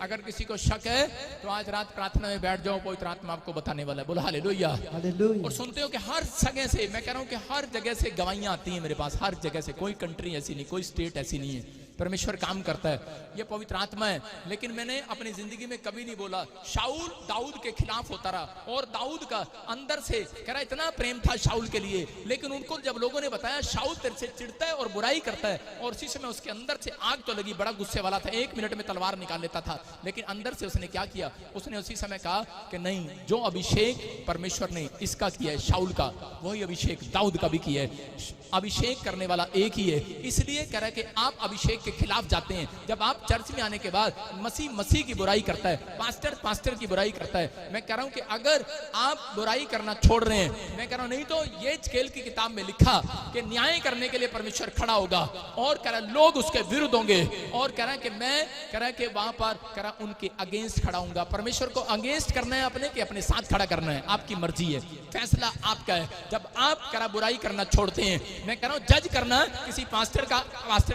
अगर किसी को शक है तो आज रात प्रार्थना में बैठ जाओ, पवित्र आत्मा आपको बताने वाला है। बोलो हालेलुया। और सुनते हो कि हर जगह से, मैं कह रहा हूं कि हर जगह से गवाहियां आती हैं मेरे पास, हर जगह से। कोई कंट्री ऐसी नहीं, कोई स्टेट ऐसी नहीं है, परमेश्वर काम करता है, ये पवित्र आत्मा है। लेकिन मैंने अपनी जिंदगी में कभी नहीं बोला। शाऊल दाऊद के खिलाफ होता रहा, और दाऊद का अंदर से कह रहा इतना प्रेम था शाऊल के लिए, लेकिन उनको जब लोगों ने बताया शाऊल तेरे से चिढ़ता है और बुराई करता है, और उसी समय उसके अंदर से आग तो लगी, बड़ा गुस्से वाला था, 1 मिनट में तलवार निकाल लेता था। लेकिन अंदर से उसने क्या किया, उसने उसी समय कहा कि नहीं, जो अभिषेक परमेश्वर ने इसका किया है शाऊल का, वही अभिषेक दाऊद का भी किया है। अभिषेक करने वाला एक ही है, इसलिए कह रहा है कि आप अभिषेक के खिलाफ जाते हैं। जब आप चर्च में आने के बाद मसीह की बुराई करता है, पास्टर की बुराई करता है, मैं कह रहा हूं कि अगर आप बुराई करना छोड़ रहे हैं, मैं कह रहा हूं नहीं तो ये स्केल की किताब में लिखा कि न्याय करने के लिए परमेश्वर खड़ा होगा और कह रहा लोग उसके विरुद्ध होंगे, और कह रहा कि मैं कह रहा कि वहां पर कह रहा उनके अगेंस्ट खड़ा हूंगा। परमेश्वर को अगेंस्ट करना है अपने कि अपने साथ खड़ा करना है, आपकी मर्जी है, फैसला आपका है। जब आप कह रहा बुराई करना छोड़ते हैं, मैं कह रहा हूं जज करना किसी पास्टर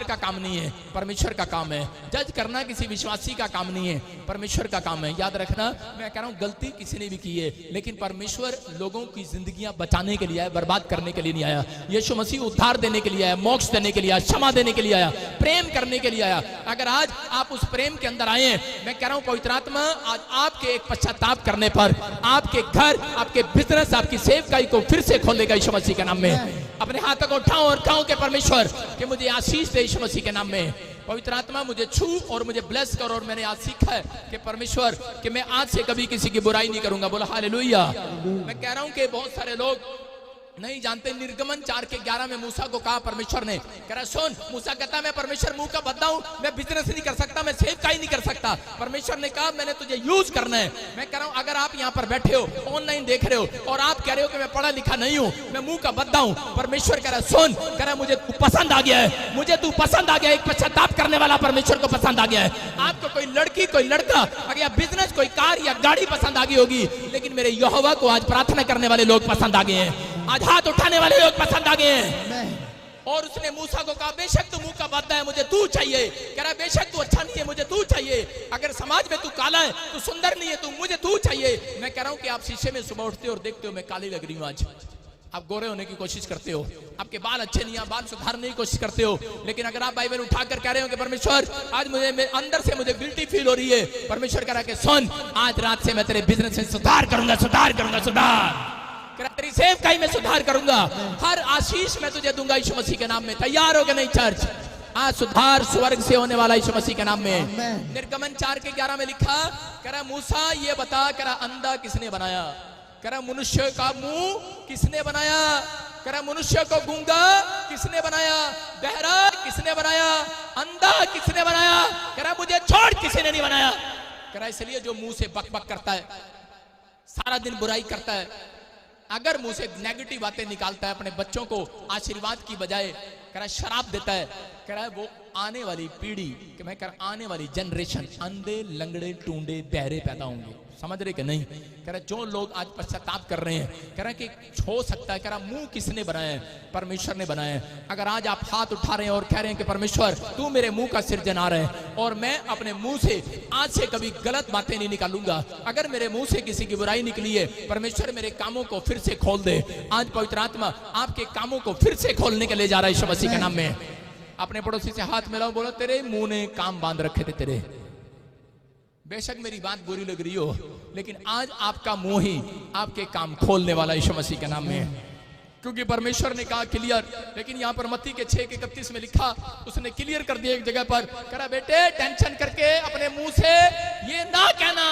का काम नहीं है, परमेश्वर का काम है। जज करना किसी विश्वासी का काम नहीं है, परमेश्वर का काम है। याद रखना, मैं कह रहा हूं गलती किसी ने भी की है, लेकिन परमेश्वर लोगों की जिंदगियां बचाने के लिए आया, बर्बाद करने के लिए नहीं आया। यीशु मसीह उद्धार देने के लिए आया, मोक्ष देने के लिए आया, क्षमा देने के लिए आया, प्रेम करने के लिए आया। अगर आज आप उस प्रेम के अंदर आए, मैं कह रहा हूं पवित्र आत्मा आज आपके एक पश्चाताप करने पर आपके घर, आपके बिजनेस, आपकी सेवकाई को फिर से खोलेगा यीशु मसीह के नाम में। अपने हाथों को उठाओ और कहो कि परमेश्वर कि मुझे आशीष दे यीशु मसीह के नाम में। पवित्र आत्मा मुझे छू और मुझे ब्लेस कर। और मैंने आज सीखा है कि परमेश्वर कि मैं आज से कभी किसी की बुराई नहीं करूंगा। बोला हालेलुया। मैं कह रहा हूं कि बहुत सारे लोग नहीं जानते, निर्गमन 4:11 में मूसा को कहा परमेश्वर ने, कह रहा सुन, मूसा कहता मैं परमेश्वर मुंह का बद्दा हूं, मैं बिजनेस नहीं कर सकता, मैं सेवकाई नहीं कर सकता। परमेश्वर ने कहा मैंने तुझे यूज करना है। मैं कह रहा हूं अगर आप यहां पर बैठे हो, ऑनलाइन देख रहे हो और आप कह रहे हो कि मैं पढ़ा लिखा नहीं हूं, मैं मुंह का बद्दा हूं, परमेश्वर कह रहा सुन, कह रहा मुझे तू पसंद आ गया है, मुझे तू पसंद आ गया है। एक पश्चाताप करने वाला परमेश्वर को पसंद आ गया है। आपको कोई लड़की, कोई लड़का, अगर बिजनेस, कोई कार या गाड़ी पसंद आ गई होगी, लेकिन मेरे यहोवा को आज प्रार्थना करने वाले लोग पसंद आ गए हैं, आज हाथ उठाने वाले लोग पसंद आ गए हैं। और उसने मूसा को कहा बेशक तू मुंह का बद्दा है, मुझे तू चाहिए। कह रहा बेशक तू अच्छा नहीं है, मुझे तू चाहिए। अगर समाज में तू काला है, तू सुंदर नहीं है, तू मुझे तू चाहिए। मैं कह रहा हूं कि आप शीशे में सुबह उठते हो और देखते हो मैं काली लग रही हूं, आज आप गोरे होने की कोशिश करते हो, आपके बाल अच्छे नहीं है, बाल सुधारने की कोशिश करते हो, लेकिन अगर आप बाइबल उठाकर कह रहे हो कि परमेश्वर आज मुझे अंदर से मुझे गिल्टी फील हो रही है, परमेश्वर कह रहा है कि सुन, आज रात से मैं तेरे बिजनेस में सुधार करूंगा, सुधार तेरी सेवकाई में सुधार करूंगा, हर आशीष मैं तुझे दूंगा यीशु मसीह के नाम में। तैयार हो गए नहीं चर्च? आज सुधार स्वर्ग से होने वाला यीशु मसीह के नाम में। निर्गमन 4:11 में लिखा, कह रहा मूसा ये बता, कह रहा अंधा किसने बनाया? कह रहा मनुष्य का मुंह किसने बनाया? कह रहा मनुष्य को गूंगा किसने बनाया? बहरा किसने बनाया? अंधा किसने बनाया? कह रहा मुझे छोड़ किसी ने नहीं बनाया। कह रहा इसलिए जो मुंह से बक बक करता है, सारा दिन बुराई करता है, अगर मुंह से नेगेटिव बातें निकालता है, अपने बच्चों को आशीर्वाद की बजाय कह रहा श्राप देता है, कह रहा है वो आने वाली पीढ़ी, कि मैं कह रहा आने वाली जनरेशन अंधे, लंगड़े, टूंडे, बहरे पैदा होंगे। समझ रहे कि नहीं? कह रहा जो लोग आज पश्चाताप कर रहे हैं, कह रहा कि हो सकता है, कह रहा मुंह किसने बनाया है? परमेश्वर ने बनाया है। अगर आज आप हाथ उठा रहे हैं और कह रहे हैं कि परमेश्वर तू मेरे मुंह का सिरजनहार है और मैं अपने मुंह से आज से कभी गलत बातें नहीं निकालूंगा, अगर मेरे मुंह से किसी की बुराई निकली है, परमेश्वर मेरे कामों को फिर से खोल दे। आज पवित्र आत्मा आपके कामों को फिर से खोलने के लिए जा रहा है यीशु मसीह के नाम में। अपने पड़ोसी से हाथ मिलाओ, बोलो तेरे मुंह ने काम बांध रखे थे तेरे। बेशक मेरी बात बुरी लग रही हो, लेकिन आज आपका मुंह ही आपके काम खोलने वाला यीशु मसीह के नाम में, क्योंकि परमेश्वर ने कहा क्लियर। लेकिन यहाँ पर मत्ती के 6:31 में लिखा, उसने क्लियर कर दिया एक जगह पर, कहा बेटे टेंशन करके अपने मुंह से ये ना कहना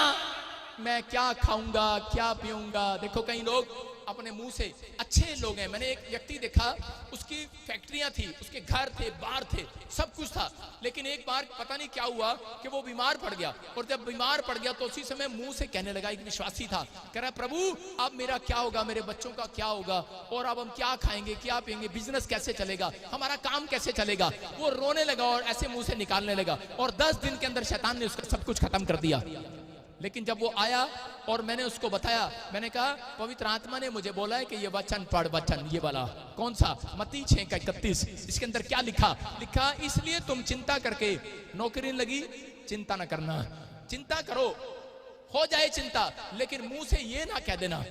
मैं क्या खाऊंगा, क्या पीऊंगा। देखो कई लोग अपने मुंह से, अच्छे लोग हैं, मैंने एक व्यक्ति देखा, उसकी फैक्ट्रियां थी, उसके घर थे, बार थे, सब कुछ था, लेकिन एक बार पता नहीं क्या हुआ कि वो बीमार पड़ गया। और जब बीमार पड़ गया तो उसी समय मुंह से कहने लगा, एक विश्वासी था, कह रहा प्रभु अब मेरा क्या होगा, मेरे बच्चों का क्या होगा, और अब हम क्या खाएंगे, क्या पिएंगे, बिजनेस कैसे चलेगा, हमारा काम कैसे चलेगा। वो रोने लगा और ऐसे मुंह से निकालने लगा, और 10 दिन के अंदर शैतान ने उसका सब कुछ खत्म कर दिया। लेकिन जब वो आया और मैंने उसको बताया, मैंने कहा पवित्र आत्मा ने मुझे बोला है कि ये वचन पढ़, वचन ये वाला कौन सा, मत्ती 6:31, इसके अंदर क्या लिखा? लिखा इसलिए तुम चिंता करके नौकरी लगी, चिंता ना करना, चिंता करो हो जाए चिंता, लेकिन मुंह से ये ना कह देना,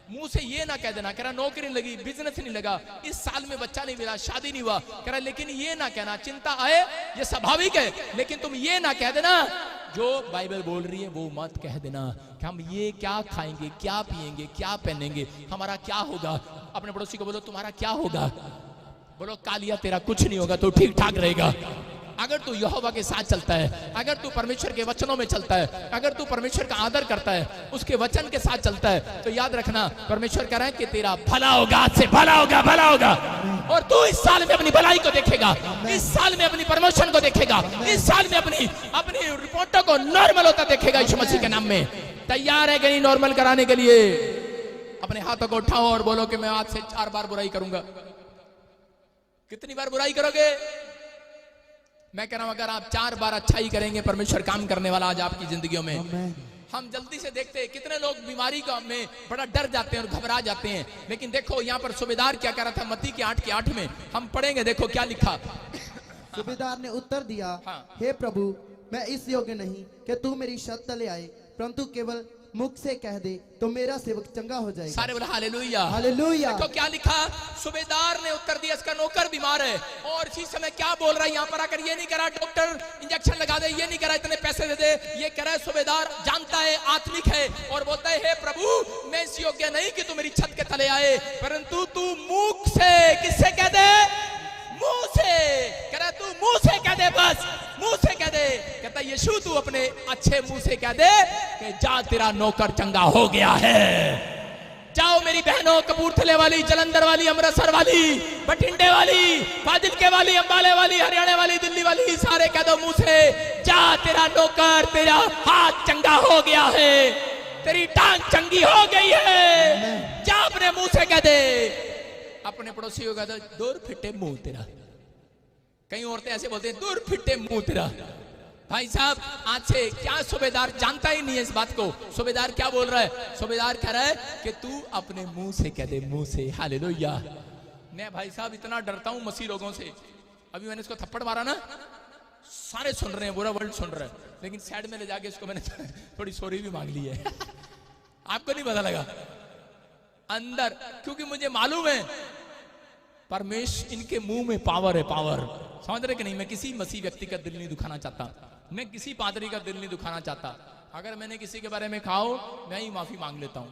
मुंह से ये ना कह देना, कह रहा नौकरी लगी, बिजनेस नहीं लगा, इस साल में बच्चा नहीं मिला, शादी नहीं हुआ, कह रहा लेकिन ये ना कहना, चिंता आए ये स्वाभाविक है, लेकिन तुम ये ना कह देना जो बाइबल बोल रही है वो मत कह देना कि हम ये क्या खाएंगे, क्या पिएंगे, क्या पहनेंगे, हमारा क्या होगा। अपने पड़ोसी को बोलो तुम्हारा क्या होगा, बोलो कालिया तेरा कुछ नहीं होगा, तो ठीक ठाक रहेगा। अगर तू यहोवा के साथ चलता है, अगर तू परमेश्वर के वचनों में चलता है, अगर तू परमेश्वर का आदर करता है, उसके वचन के साथ चलता है, तो याद रखना परमेश्वर कह रहा है कि तेरा भला होगा, आज से भला होगा, भला होगा। और तू इस साल में अपनी भलाई को देखेगा, इस साल में अपनी प्रमोशन को देखेगा, इस साल में अपनी रिपोर्टों को नॉर्मल होता देखेगा यीशु मसीह के नाम में। तैयार है कि नहीं नॉर्मल कराने के लिए? अपने हाथों को उठाओ और बोलो कि मैं आज से 4 बार बुराई करूंगा। कितनी बार बुराई करोगे? मैं कह रहा हूं अगर आप 4 बार अच्छाई करेंगे, परमेश्वर काम करने वाला आज आपकी जिंदगियों में। हम जल्दी से देखते हैं कितने लोग बीमारी का में बड़ा डर जाते हैं और घबरा जाते हैं, लेकिन देखो यहाँ पर सूबेदार क्या कह रहा था मत्ती के 8 में हम पढ़ेंगे, देखो क्या लिखा। सूबेदार ने उत्तर दिया, हाँ। हे प्रभु, मैं इस योग्य नहीं कि तू मेरी छत तले आए, परंतु केवल मुख से कह दे तो मेरा सेवक चंगा हो जाएगा। सारे बोला हालेलुया, हालेलुया। देखो क्या लिखा, सूबेदार ने उत्तर दिया इसका नौकर बीमार है, और इसी समय क्या बोल रहा है यहाँ पर आकर, ये नहीं कह रहा डॉक्टर इंजेक्शन लगा दे, ये नहीं कह रहा इतने पैसे दे दे, ये कह रहा है सूबेदार जानता है, आत्मिक है, और बोलता है हे प्रभु, मैं इस योग्य नहीं कि तू मेरी छत के तले आए, परंतु तू मुख से, किससे कह दे? मुंह से कह रहा, तू मुंह से कह दे, बस मुंह से कह दे। कहता यीशु तू अपने अच्छे मुंह से कह दे कि जा तेरा नौकर चंगा हो गया है। जाओ मेरी बहनों, कपूरथले वाली, जलंधर वाली, अमृतसर वाली, बठिंडे वाली, फाजिलके वाली, अंबाले वाली, हरियाणा वाली, दिल्ली वाली, सारे कह दो मुंह से, जा तेरा नौकर, तेरा हाथ चंगा हो गया है, तेरी टांग चंगी हो गई है, जा अपने मुंह से कह दे। अपने पड़ोसियों का दूर फिटे मुंह तेरा। कई औरतें ऐसे बोलते हैं दूर फिटे मुंह तेरा। भाई साहब आज से क्या सूबेदार जानता ही नहीं है इस बात को। सूबेदार क्या बोल रहा है? सूबेदार कह रहा है कि तू अपने मुंह से कह दे, मुंह से। हालेलुया। मैं भाई साहब इतना डरता हूं मसीह लोगों से। अभी मैंने इसको थप्पड़ मारा ना, सारे सुन रहे हैं, पूरा वर्ल्ड सुन रहा है, लेकिन साइड में ले जाके इसको मैंने थोड़ी सॉरी भी मांग ली है। आपको नहीं पता लगा अंदर, क्योंकि मुझे मालूम है परमेश्वर, इनके मुंह में पावर है, पावर। समझ रहे कि नहीं? मैं किसी मसीह व्यक्ति का दिल नहीं दुखाना चाहता, मैं किसी पादरी का दिल नहीं दुखाना चाहता। अगर मैंने किसी के बारे में खाओ, मैं ही माफी मांग लेता हूं।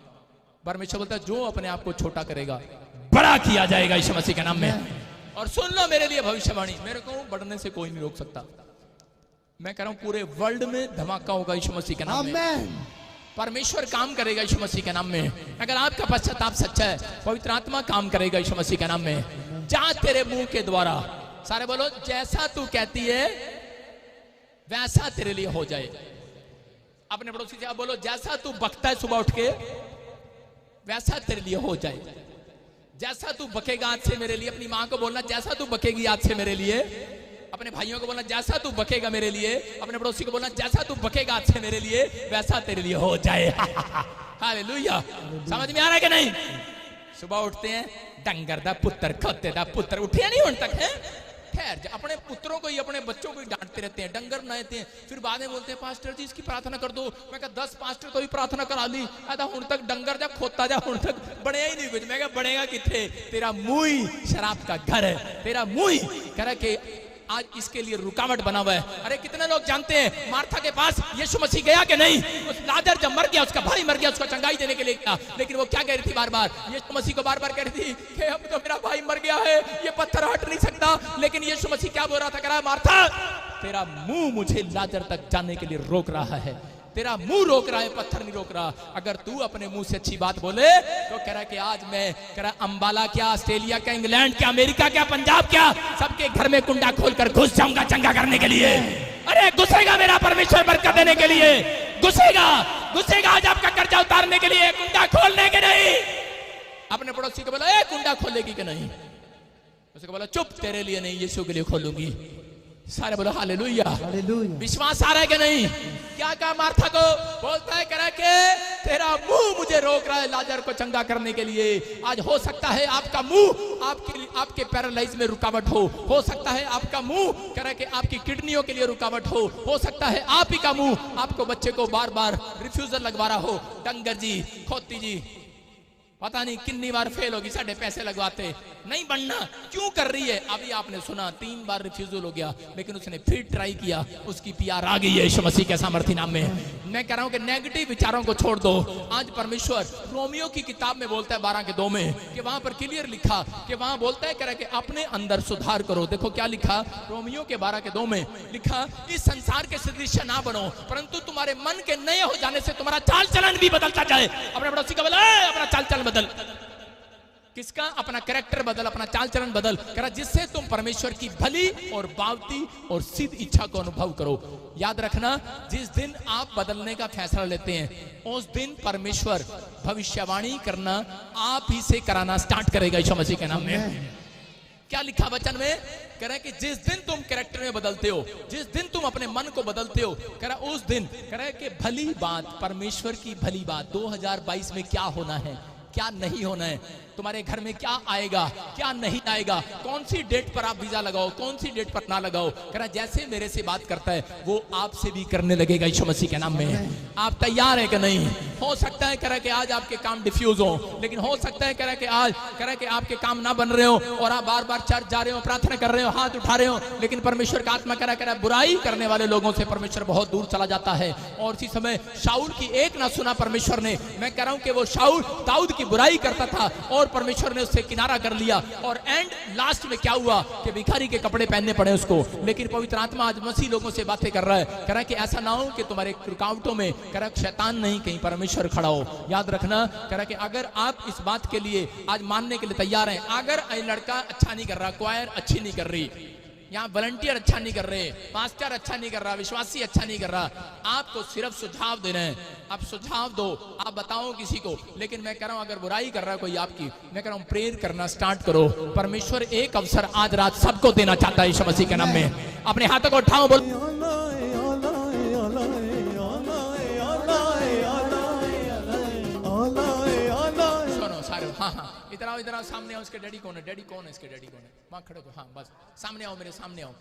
परमेश्वर बोलता है जो अपने आप को छोटा करेगा बड़ा किया जाएगा यीशु मसीह के नाम में। और सुन लो मेरे लिए भविष्यवाणी, मेरे को बढ़ने से कोई नहीं रोक सकता। मैं कह रहा हूं पूरे वर्ल्ड में धमाका होगा यीशु मसीह के नाम में। परमेश्वर काम करेगा यीशु मसीह के नाम में। अगर आपका पश्चाताप सच्चा है, पवित्र आत्मा काम करेगा यीशु मसीह के नाम में। जा तेरे मुंह के द्वारा, सारे बोलो, जैसा तू कहती है वैसा तेरे लिए हो जाए। अपने पड़ोसी से आप बोलो, जैसा तू बकता है सुबह उठ के वैसा तेरे लिए हो जाए। जैसा तू बकेगा आज से मेरे लिए। अपनी मां को बोलना, जैसा तू बकेगी आज से मेरे लिए। अपने भाइयों को बोलना, जैसा तू बकेगा मेरे लिए। अपने पड़ोसी को बोलना, जैसा तू बकेगा आज से मेरे लिए वैसा तेरे लिए हो जाए। हालेलुया। समझ में आ रहा है कि नहीं? सुबह उठते हैं, डंगर दा पुत्र, खोते दा पुत्र, उठे नहीं उन तक है। ठहर जा, अपने पुत्रों को ही, अपने बच्चों को ही डांटते रहते हैं, डंगर नहते हैं, फिर बाद में बोलते हैं पास्टर जी इसकी प्रार्थना कर दो। मैं कहा 10 पास्टर तो ही प्रार्थना करा ली, आधा हुण तक डंगर जा खोता जा, हुण तक बने ही नहीं कुछ। मैं कहा बढ़ेगा किथे, तेरा मुंह ही शराब का घर है, तेरा मुंह ही। कह रहा कि आज इसके लिए रुकावट बना हुआ है। अरे कितने लोग जानते हैं मार्था के पास यीशु मसीह गया कि नहीं? उस लाजर जब मर गया, उसका भाई मर गया, उसको चंगाई देने के लिए गया, लेकिन वो क्या कह रही थी बार बार? यीशु मसीह को बार बार कह रही थी कि अब तो मेरा भाई मर गया है, ये पत्थर हट नहीं सकता। लेकिन यीशु मसीह क्या बोल रहा था? कह रहा है मार्था, तेरा मुंह मुझे लाजर तक जाने के लिए रोक रहा है, तेरा मुंह रोक रहा है, पत्थर नहीं रोक रहा। अगर तू अपने मुंह से अच्छी बात बोले तो कह रहा है कि आज मैं, कह रहा अंबाला क्या, ऑस्ट्रेलिया क्या, इंग्लैंड क्या, अमेरिका क्या, पंजाब क्या, सबके घर में कुंडा खोलकर घुस जाऊंगा चंगा करने के लिए। अरे घुसेगा मेरा परमेश्वर बरकत देने के लिए, घुसेगा, घुसेगा आज आपका कर्जा उतारने के लिए, कुंडा खोलने के नहीं। अपने पड़ोसी को बोला, ए कुंडा खोलेगी कि नहीं? उसको बोला चुप, तेरे लिए नहीं, यीशु के लिए खोलूंगी। सारे बोलो हालेलुया। हालेलुया। विश्वास आ रहा है कि नहीं? क्या कहा मार्था को? बोलता है, कह रहा कि तेरा मुंह मुझे रोक रहा है लाजर को चंगा करने के लिए। आज हो सकता है आपका मुंह आपके पैरालाइज में रुकावट हो सकता है आपका मुंह, कह रहा है कि आपकी किडनियों के लिए रुकावट हो सकता है आप ही का मुंह आपको बच्चे को बार बार रिफ्यूजल लगवा रहा हो। डंगर जी, खोती जी, पता नहीं कितनी बार फेल होगी, साढ़े पैसे लगवाते नहीं बनना, क्यों कर रही है? अभी आपने सुना 3 बार रिफ्यूजल हो गया, लेकिन उसने फिर ट्राई किया, उसकी PR आ गई है यीशु मसीह के सामर्थ्य नाम में। मैं कह रहा हूं कि नेगेटिव विचारों को छोड़ दो। आज परमेश्वर रोमियो की किताब में बोलता है 12:2 में कि वहां पर क्लियर लिखा कि वहां बोलता है कह रहा कि अपने अंदर सुधार करो। देखो क्या लिखा रोमियो के 12:2 में लिखा, इस संसार के सदृश ना बनो, परंतु तुम्हारे मन के नए हो जाने से तुम्हारा चाल चलन भी बदलता जाए। अपने पड़ोसी का बोला अपना चाल चलन बदल। किसका? अपना कैरेक्टर बदल, अपना चाल चलन बदल, करा जिससे तुम परमेश्वर की भली और बावती और सिद्ध इच्छा को अनुभव करो। याद रखना, जिस दिन आप बदलने का फैसला लेते हैं उस दिन परमेश्वर भविष्यवाणी करना आप ही से कराना स्टार्ट करेगा यीशु मसीह के नाम में। क्या लिखा वचन में? कह रहा है कि जिस दिन तुम कैरेक्टर में बदलते हो, जिस दिन तुम अपने मन को बदलते हो, कह रहा उस दिन कह रहा है कि भली बात, परमेश्वर की भली बात 2022 में क्या होना है, क्या नहीं होना है, तुम्हारे घर में क्या आएगा, क्या नहीं आएगा, कौन सी डेट पर आप वीजा लगाओ, कौन सी डेट पर ना लगाओ, कह रहा जैसे मेरे से बात करता है वो आपसे भी करने लगेगा यीशु मसीह के नाम में। आप तैयार है कि नहीं? हो सकता है कह रहा कि आज आपके काम डिफ्यूज हो, लेकिन हो सकता है कह रहा कि आज कह रहा कि आपके काम ना बन रहे हो और आप बार बार चर्च जा रहे हो, प्रार्थना कर रहे हो, हाथ उठा रहे हो, लेकिन परमेश्वर का आत्मा कह रहा बुराई करने वाले लोगों से परमेश्वर बहुत दूर चला जाता है। और इसी समय शाऊल की एक ना सुना परमेश्वर ने। मैं कह रहा हूं कि वो शाऊल दाऊद की बुराई करता था और परमेश्वर ने उससे किनारा कर लिया, और एंड लास्ट में क्या हुआ कि भिखारी के कपड़े पहनने पड़े उसको। लेकिन पवित्र आत्मा आज मसीह लोगों से बातें कर रहा है, कह रहा है कि ऐसा ना हो कि तुम्हारे रुकावटों में कह रहा शैतान नहीं, कहीं परमेश्वर खड़ा हो। याद रखना, कह रहा कि अगर आप इस बात के लिए आज मानने के लिए तैयार हैं, अगर लड़का अच्छा नहीं कर रहा, क्वायर अच्छी नहीं कर रही, यहाँ वॉलंटियर अच्छा नहीं कर रहे, पास्टर अच्छा नहीं कर रहा, विश्वासी अच्छा नहीं कर रहा, आपको सिर्फ सुझाव देना है। आप सुझाव दो, आप बताओ किसी को। लेकिन मैं कह रहा हूं अगर बुराई कर रहा है कोई आपकी, मैं कह रहा हूं प्रेयर करना स्टार्ट करो। परमेश्वर एक अवसर आज रात सबको देना चाहता है यीशु मसीह के नाम में। अपने हाथों को उठाओ, बोल हाँ हाँ, इधर आओ, इधर आओ, सामने आओ। इसके डैडी कौन है? डैडी कौन है? इसके डैडी कौन है? वहां खड़े हो, हाँ बस सामने आओ, मेरे सामने आओ।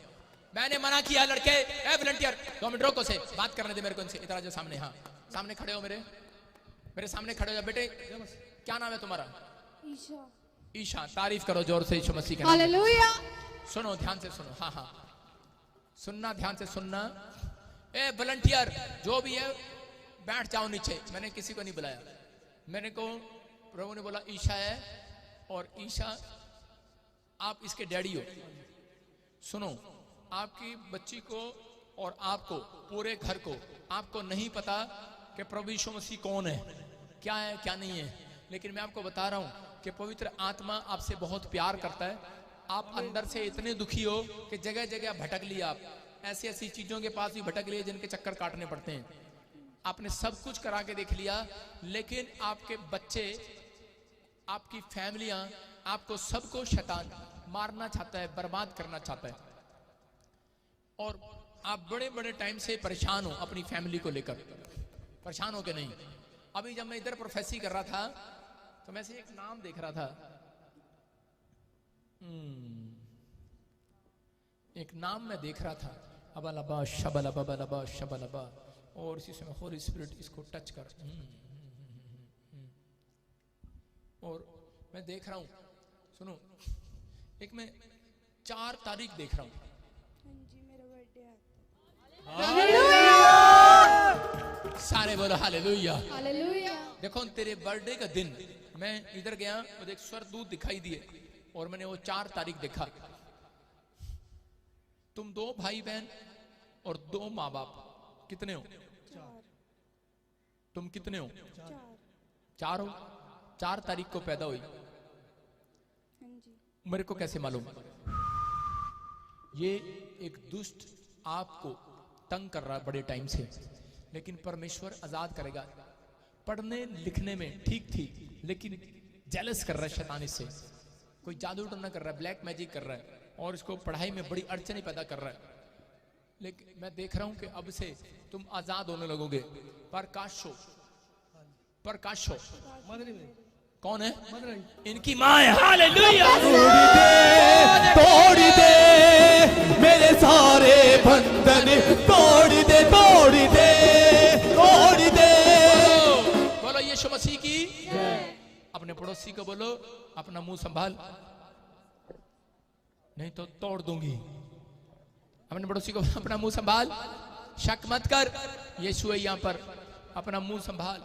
मैंने मना किया लड़के, ए वॉलंटियर 2 मिनट रोको से बात करने दे मेरे को इनसे। इधर आ जाओ सामने, हाँ सामने खड़े हो, मेरे सामने खड़े हो। बेटे क्या नाम है तुम्हारा? ईशा। ईशा। तारीफ करो जोर से यीशु मसीह के नाम। हालेलुया। सुनो ध्यान से सुनो, हाँ हाँ सुनना, ध्यान से सुनना। ए वॉलंटियर जो भी है बैठ जाओ नीचे। मैंने किसी को नहीं बुलाया, मैंने को प्रभु ने बोला ईशा है, और ईशा आप इसके डैडी हो। सुनो, आपकी बच्ची को और आपको, पूरे घर को, आपको नहीं पता कि प्रभु यीशु मसीह कौन है, क्या है क्या नहीं है, लेकिन मैं आपको बता रहा हूं कि पवित्र आत्मा आपसे बहुत प्यार करता है। आप अंदर से इतने दुखी हो कि जगह जगह भटक लिया, आप ऐसी ऐसी चीजों के पास भी भटक लिए जिनके चक्कर काटने पड़ते हैं। आपने सब कुछ करा के देख लिया, लेकिन आपके बच्चे, आपकी फैमिलियां, आपको सबको शैतान मारना चाहता है, बर्बाद करना चाहता है, और आप बड़े बड़े टाइम से परेशान हो अपनी फैमिली को लेकर। परेशान हो के नहीं। अभी जब मैं इधर प्रोफेसी कर रहा था तो मैं से एक नाम देख रहा था, एक नाम मैं देख रहा था, अबलबा शबलबा शबलबा, और इसी समय होली स्पिरिट इसको टच कर, और मैं देख रहा हूं, सुनो, एक मैं 4 तारीख देख रहा हूं। जी मेरा बर्थडे है। सारे बोलो हालेलुया। हालेलुया। देखो तेरे बर्थडे का दिन मैं इधर गया, मुझे एक स्वर्गदूत दिखाई दिए, और मैंने वो 4 तारीख देखा। तुम 2 भाई बहन और 2 माँ बाप, कितने हो? 4। तुम कितने हो? 4। 4 हो। 4 तारीख को पैदा हुई। मेरे को कैसे मालूम? ये एक दुष्ट आपको तंग कर रहा है बड़े टाइम से, लेकिन परमेश्वर आजाद करेगा। पढ़ने लिखने में ठीक थी, लेकिन जेलस कर रहा है शैतान इससे। कोई जादू टोना कर रहा है, ब्लैक मैजिक कर रहा है, और इसको पढ़ाई में बड़ी अड़चने पैदा कर रहा है। लेकिन मैं देख रहा हूं कि अब से तुम आजाद होने लगोगे। प्रकाश हो, प्रकाश हो। कौन है? इनकी माँ है। हालेलुया। तोड़ दे मेरे सारे बंधन, तोड़ दे तोड़ दे तोड़ दे। बोलो यीशु मसीह की। अपने पड़ोसी को बोलो अपना मुंह संभाल, नहीं तो तोड़ दूंगी। अपने पड़ोसी को अपना मुंह संभाल, शक मत कर, यीशु है यहाँ पर, अपना मुंह संभाल।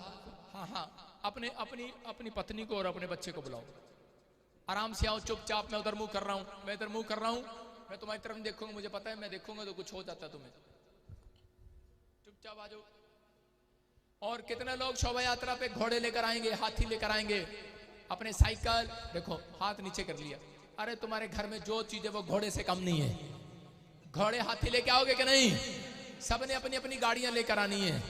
हाँ हाँ, अपने अपनी अपनी पत्नी को और अपने बच्चे को बुलाओ, आराम से आओ, चुपचाप। मैं उधर मुंह कर रहा हूं, मैं इधर मुंह कर रहा हूं, मैं तुम्हारी तरफ देखूंगा, मुझे पता है मैं देखूंगा तो कुछ हो जाता है तुम्हें। चुपचाप आ जाओ। और कितने लोग शोभा यात्रा पे घोड़े लेकर आएंगे, हाथी लेकर आएंगे, अपने साइकिल, देखो हाथ नीचे कर लिया। अरे तुम्हारे घर में जो चीज है वो घोड़े से कम नहीं है। घोड़े हाथी लेके आओगे कि नहीं? सबने अपनी अपनी गाड़ियां लेकर आनी है।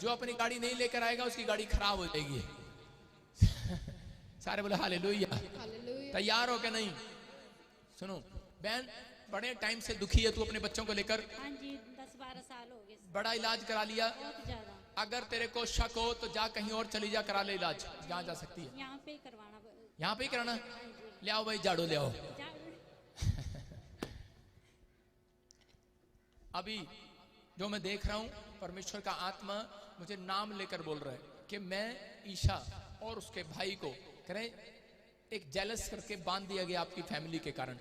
जो अपनी गाड़ी नहीं लेकर आएगा उसकी गाड़ी खराब हो जाएगी। सारे बोले हालेलुया। तैयार हो के नहीं? सुनो बहन, बड़े टाइम से दुखी है तू अपने बच्चों को लेकर। हाँ जी, 10-12 साल हो गए। बड़ा इलाज करा लिया? बहुत ज्यादा। अगर तेरे को शक हो तो जा कहीं और चली जा, करा ले इलाज, जहाँ जा सकती है। यहाँ पे ही करवाना। यहाँ पे ही कराना? ले आओ भाई, झाड़ू ले आओ। अभी जो मैं देख रहा हूं, परमेश्वर का आत्मा मुझे नाम लेकर बोल रहा है कि मैं ईशा और उसके भाई को करें एक जेलस करके बांध दिया गया आपकी फैमिली के कारण,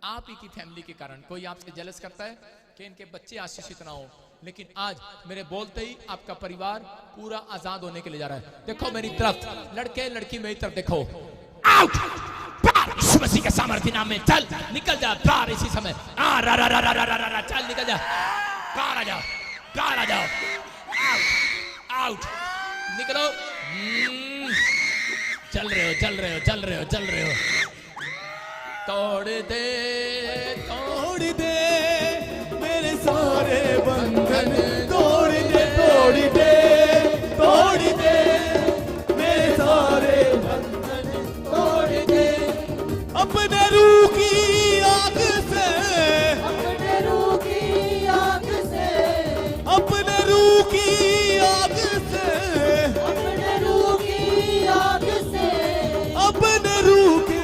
आप ही की फैमिली के कारण। कोई आपसे जेलस करता है कि इनके बच्चे आशीषित ना हो, लेकिन आज मेरे बोलते ही आपका परिवार पूरा आजाद होने के लिए जा रहा है। देखो मेरी तरफ, लड़के लड़की मेरी तरफ देखो। आउट! यीशु मसीह के सामर्थ्य नाम में चल, निकल जा बाहर इसी समय। चल निकल जा बाहर, आ जाओ बाहर, आ जाओ। आउट आउट, निकलो। चल रहे हो चल रहे हो चल रहे हो चल रहे हो। तोड़ दे तोड़ दे मेरे सारे बंधन, तोड़ दे तोड़ दे तोड़ दे मेरे सारे बंधन, तोड़ दे अपने रूह की आग से, अपने रूह की आग से, अपने रूह की आग से, अपने रूह की आग से, अपने रूह के।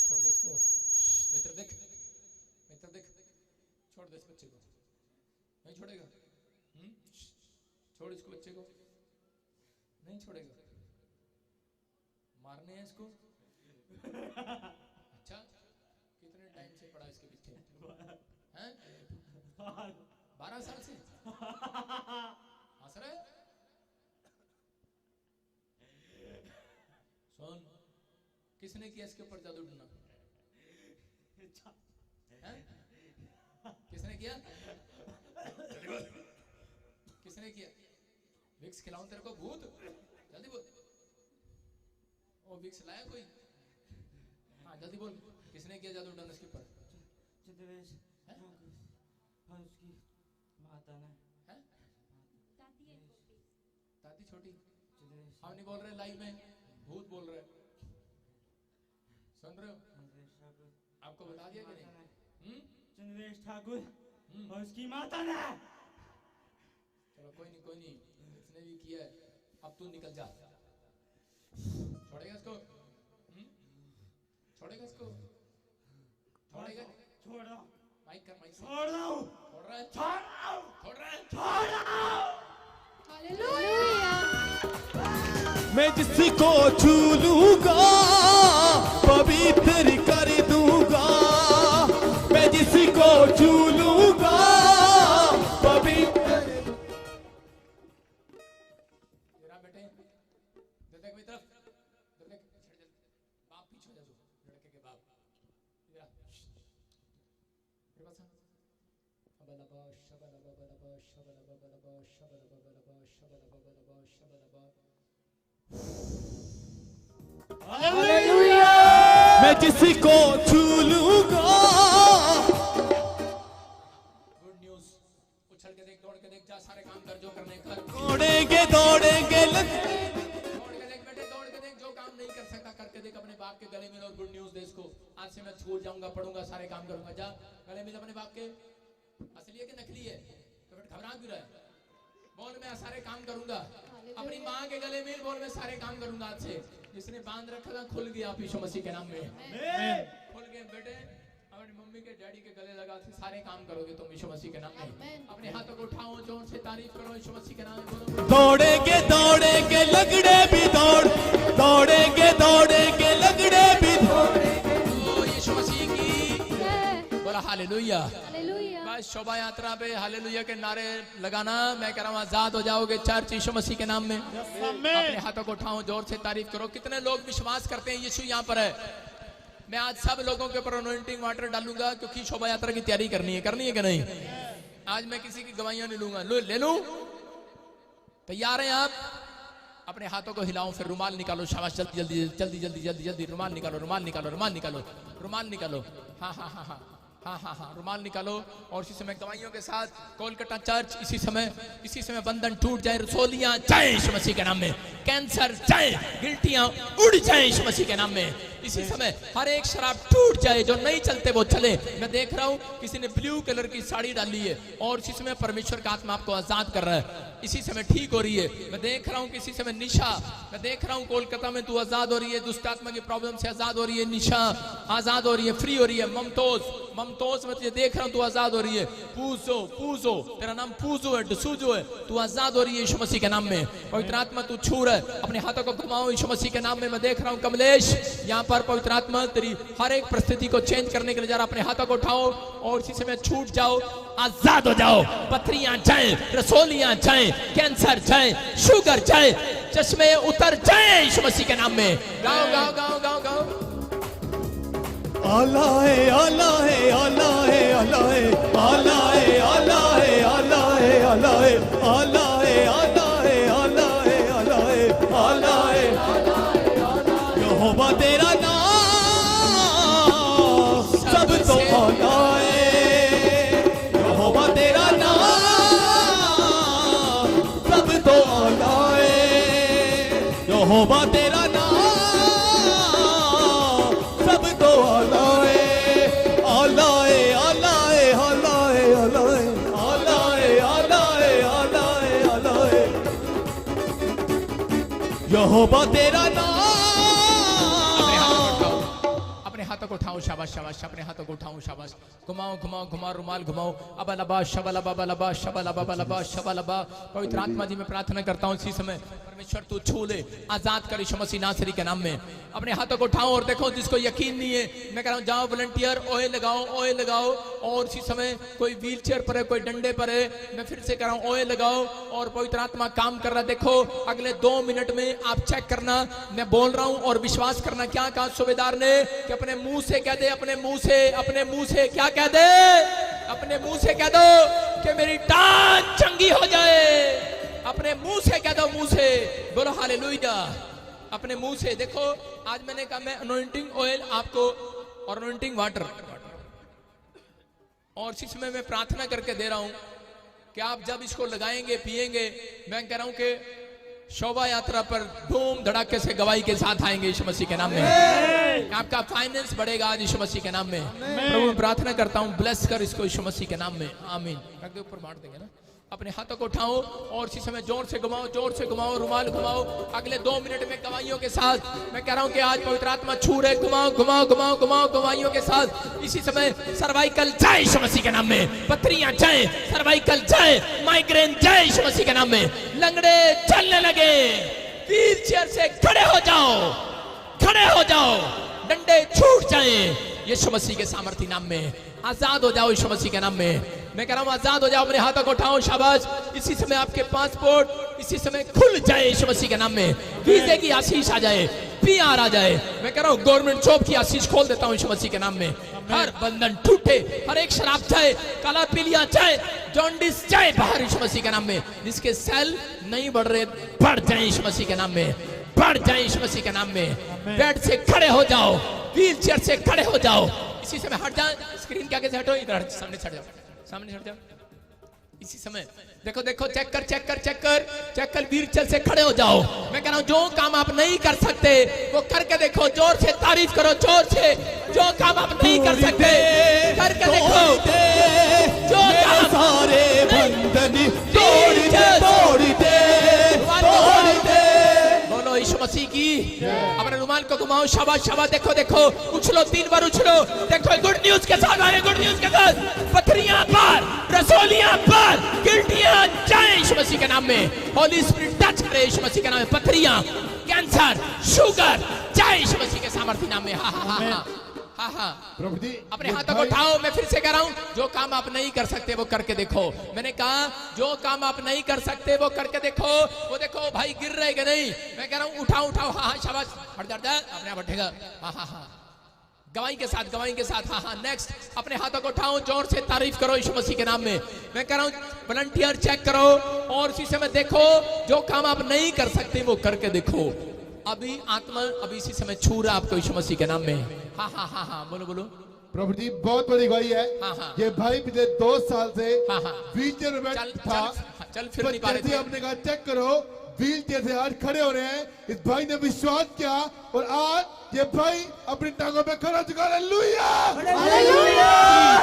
छोड़ दे इसको, मित्र देख, मित्र देख, छोड़ दे इस बच्चे को। नहीं छोड़ेगा? छोड़ इसको, बच्चे को नहीं छोड़ेगा। मारने हैं इसको? अच्छा, कितने टाइम से पड़ा इसके पीछे? हैं? 12 साल से हंस रहे? सुन, किसने किया इसके ऊपर जादू टूना? किसने किया? किसने किया? विक्स खिलाऊं तेरे को? भूत? जल्दी बोल। ओ विक्स लाया कोई? हाँ जल्दी बोल, किसने किया जादू टूना इसके ऊपर? चित्रवेश और उसकी माता ने। हैं? दादी छोटी? चित्रवेश हम नहीं बोल रहे लाइव में, भूत बोल रहे। सुन रहे हो? आपको बता दिया कि नहीं? चंद्रवेश ठाकुर और उसकी माता ने। चलो कोई नहीं, इसने भी किया है, अब तू निकल जा। छोड़ेगा इसको? छोड़ेगा इसको? छोड़ेगा? छोड़ रहा हूँ, माइक कर, माइक छोड़ रहा हूँ, छोड़ रहा है? छोड़ रहा हूँ, छोड़ रहा है? छोड़ रहा हूँ। मैं जिसको छू लूंगा पवित्र कर दूंगा, मैं जिसको छू लूंगा पवित्र। तेरा बेटे देख मेरी तरफ, देख बाप पीछे हो जा, तू लड़के के बाप इधर मेरे पास अबलबा शबलबा बलबा शबलबा बलबा शबलबा बलबा शबलबा बलबा शबलबा। मैं जिसको छू लूंगा। गुड न्यूज़, उछल के देख, दौड़ के देख, जा सारे काम कर जो करने कर। दौड़ेंगे दौड़ेंगे दौड़ के देख बेटे, दौड़ के देख, जो काम नहीं कर सकता करके देख, अपने बाप के गले मिल और गुड न्यूज़ दे इसको। आज से मैं स्कूल जाऊंगा, पढ़ूंगा, सारे काम करूंगा। जा गले मिल अपने बाप के। असली है कि नकली है? तो बेटा घबरा क्यों रहा है? बोल मैं सारे काम करूंगा। अपनी माँ के गले मिल, बोल मैं सारे काम करूंगा आज से। जिसने बांध रखा था खुल गया आप यीशु मसीह के नाम में, खुल गए बेटे। अपनी मम्मी के डैडी के गले लगा के सारे काम करोगे तुम यीशु मसीह के नाम में। अपने हाथों को उठाओ, जोर से तारीफ करो यीशु मसीह के नाम में। दौड़ेंगे दौड़ेंगे लगड़े भी दौड़ेंगे दौड़ेंगे लंगड़े भी दौड़ेंगे। ओ यीशु मसीह की जय बोला हालेलुया। हालेलुया बस शोभा यात्रा पे हालेलुया के नारे लगाना। मैं कह रहा हूँ आजाद हो जाओगे चर्च यीशु मसीह के नाम में। अपने हाथों को उठाओ, जोर से तारीफ करो। कितने लोग विश्वास करते हैं यीशु यहाँ पर है। मैं आज सब लोगों के ऊपर अनॉइंटिंग वाटर डालूंगा क्योंकि शोभा यात्रा की तैयारी करनी है कि नहीं। आज मैं किसी की गवाहियां नहीं लूंगा। ले लूं? तैयार हैं आप? अपने हाथों को हिलाओ, फिर रुमाल निकालो। शाबाश, जल्दी जल्दी जल्दी जल्दी जल्दी जल्दी रुमाल निकालो, रुमाल निकालो, रुमाल निकालो, रुमाल निकालो। हाँ हाँ हाँ हाँ हाँ हाँ हाँ रुमाल निकालो। और इसी समय गवाहियों के साथ कोलकाता चर्च इसी समय बंधन टूट जाए, रसोलियां जाए यीशु मसीह के नाम में, कैंसर जाए, गिल्टियां उड़ जाए यीशु मसीह के नाम में। इसी समय हर एक शराब टूट जाए, जो नहीं चलते वो चले। मैं देख रहा हूं किसी ने ब्लू कलर की साड़ी डाली है और इसी समय परमेश्वर का आत्मा आपको आजाद कर रहा है। इसी समय ठीक हो रही है। मैं देख रहा हूं किसी समय निशा, मैं देख रहा हूं कोलकाता में तू आजाद हो रही है, दुष्ट आत्मा की प्रॉब्लम से आजाद हो रही है। निशा आजाद हो रही है, फ्री हो रही है। ममतोज मैं तुझे देख रहा हूं, तू आजाद हो रही है। पूजो तेरा नाम पूजो है, डसूजो है, तू आजाद हो रही है यीशु मसीह के नाम में। पवित्र आत्मा तू छू रहा है, अपने हाथों को घुमाओ यीशु मसीह के नाम में। मैं देख रहा हूं कमलेश यहाँ पर पवित्र आत्मा तेरी हर एक परिस्थिति को चेंज करने के लिए जा रहा। अपने हाथों को उठाओ और इसी समय छूट जाओ, आजाद हो जाओ। पथरियां जाए, रसोलियां जाए, कैंसर जाए, शुगर जाए, चश्मे उतर जाए यीशु मसीह के नाम में। गाओ गाओ गाओ गाओ गाओ। आला है आला है आला है आला है आला है आला है आला है आला है आला है आला है आला है आला है आला है यहोवा तेरा नाम सब तो आला है। यहोवा तेरा नाम सब तो आला है। यहोवा तेरा नाम सब तो आला है। आला है आला है आला है आला है आला है आला है आला है आला है यहोवा तेरा नाम। अपने हाथों को उठाओ, शाबाश शाबाश। अपने हाथों को उठाओ, शाबाश। घुमाओ घुमाओ घुमाओ, रुमाल घुमाओ। अबलबा शबलबा बलबा शबलबा बलबा शबलबा। पवित्र आत्मा जी मैं प्रार्थना करता हूँ इसी समय परमेश्वर तू छू ले, आजाद कर यीशु मसीह नासरी के नाम में। अपने हाथों को उठाओ और देखो जिसको यकीन नहीं है, मैं कह रहा हूँ जाओ वॉलंटियर, ऑयल लगाओ, ऑयल लगाओ। और इसी समय कोई व्हील चेयर पर है, कोई डंडे पर है, मैं फिर से कह रहा हूँ ऑयल लगाओ और पवित्र आत्मा काम कर रहा। देखो अगले 2 मिनट में आप चेक करना, मैं बोल रहा हूँ और विश्वास करना। क्या कहा सूबेदार ने कि अपने मुंह से कह दे, अपने मुंह से क्या कह दे, अपने मुंह से कह दो कि मेरी टांग चंगी हो जाए। अपने मुंह से कह दो, मुंह से बोलो हालेलुया। अपने मुंह से देखो, आज मैंने कहा मैं अनॉइंटिंग ऑयल आपको और अनॉइंटिंग वाटर और इसी समय मैं प्रार्थना करके दे रहा हूं कि आप जब इसको लगाएंगे पिएंगे, मैं कह रहा हूं कि शोभा यात्रा पर धूम धड़ाके से गवाही के साथ आएंगे यीशु मसीह के नाम में। आपका फाइनेंस बढ़ेगा आज यीशु मसीह के नाम में। प्रभु मैं प्रार्थना करता हूं, ब्लेस कर इसको यीशु मसीह के नाम में, आमीन। रख दे, ऊपर बांट देंगे ना। अपने हाथों को उठाओ और इसी समय जोर से घुमाओ, जोर से घुमाओ, रुमाल घुमाओ। अगले 2 मिनट में गवाहियों के साथ मैं कह रहा हूं कि आज पवित्र आत्मा छू रहे। घुमाओ घुमाओ घुमाओ घुमाओ गवाहियों के साथ। इसी समय सर्वाइकल जाए यीशु मसीह के नाम में, पथरियां जाए, सर्वाइकल जाए, माइग्रेन जाए यीशु मसीह के नाम में। लंगड़े चलने लगे, व्हील चेयर से खड़े हो जाओ, खड़े हो जाओ, डंडे छूट जाए यीशु मसीह के सामर्थी नाम में। आजाद हो जाओ यीशु मसीह के नाम में। मैं कह रहा हूं आजाद हो जाओ। अपने हाथों को उठाओ, शाबाश। इसी समय आपके पासपोर्ट इसी समय खुल जाए यीशु मसीह के नाम में। वीजे की आशीष आ जाए, पीआर आ जाए। मैं कह रहा हूं गवर्नमेंट जॉब की आशीष खोल देता हूं यीशु मसीह के नाम में। हर बंधन टूटे, हर एक शराब जाए, काला पीलिया जाए, जॉन्डिस जाए बाहर यीशु मसीह के नाम में। जिसके सेल नहीं बढ़ रहे बढ़ जाए यीशु मसीह के नाम में, बढ़ जाए यीशु मसीह के नाम में। बेड से खड़े हो जाओ, व्हील चेयर से खड़े हो जाओ। इसी समय हट जाए, स्क्रीन के आगे से हटो, इधर सामने से हट जाओ, सामने से हट जाओ। इसी समय देखो देखो, चेक कर चेक कर चेक कर चेक कर, व्हील चेयर से खड़े हो जाओ। मैं कह रहा हूं जो काम आप नहीं कर सकते वो करके देखो। जोर से तारीफ करो, जोर से। जो काम आप नहीं कर सकते करके देखो। जो काम सारे बंधन तोड़ दे, तोड़ दे, तोड़ दे। बोलो यीशु मसीह की। अपने रुमाल को घुमाओ, शाबाश शाबाश। देखो देखो, उछलो, 3 बार उछलो। देखो गुड न्यूज के साथ आ रहे, गुड न्यूज के साथ। पथरियां पार, रसोलियां पार, गिल्टियां जाए यीशु मसीह के नाम में। होली स्पिरिट टच करे यीशु मसीह के नाम में। पथरियां, कैंसर, शुगर, जाए यीशु मसीह के सामर्थ्य नाम में। हाँ। प्रभु जी अपने हाथों को उठाओ। मैं फिर से कह रहा हूं, जो काम आप नहीं कर सकते वो करके देखो। मैंने कहा जो काम आप नहीं कर सकते वो करके देखो। वो देखो भाई गिर रहे कि नहीं। मैं कह रहा हूं उठाओ उठाओ। हाँ शाबाश, हट जा, अपने आप उठेगा। हाँ गवाही के साथ। हाँ नेक्स्ट। अपने हाथों को उठाओ, जोर से तारीफ करो यीशु मसीह के नाम में। मैं कह रहा हूं वॉलंटियर चेक करो और इसी समय देखो जो काम आप नहीं कर सकते वो करके देखो। अभी आत्मा अभी इसी समय छू रहा आपको यीशु मसीह के नाम में। हाँ बोलो। प्रभु जी बहुत बड़ी गवाही है। हाँ। ये भाई पिछले 2 साल से हाँ। व्हीलचेयर में था। चल फिर नहीं पा रहे थे। हमने कहा चेक करो, व्हीलचेयर से आज खड़े हो रहे हैं। इस भाई ने विश्वास किया और आज ये भाई अपनी टांगों पे खड़ा चुका। हालेलुया।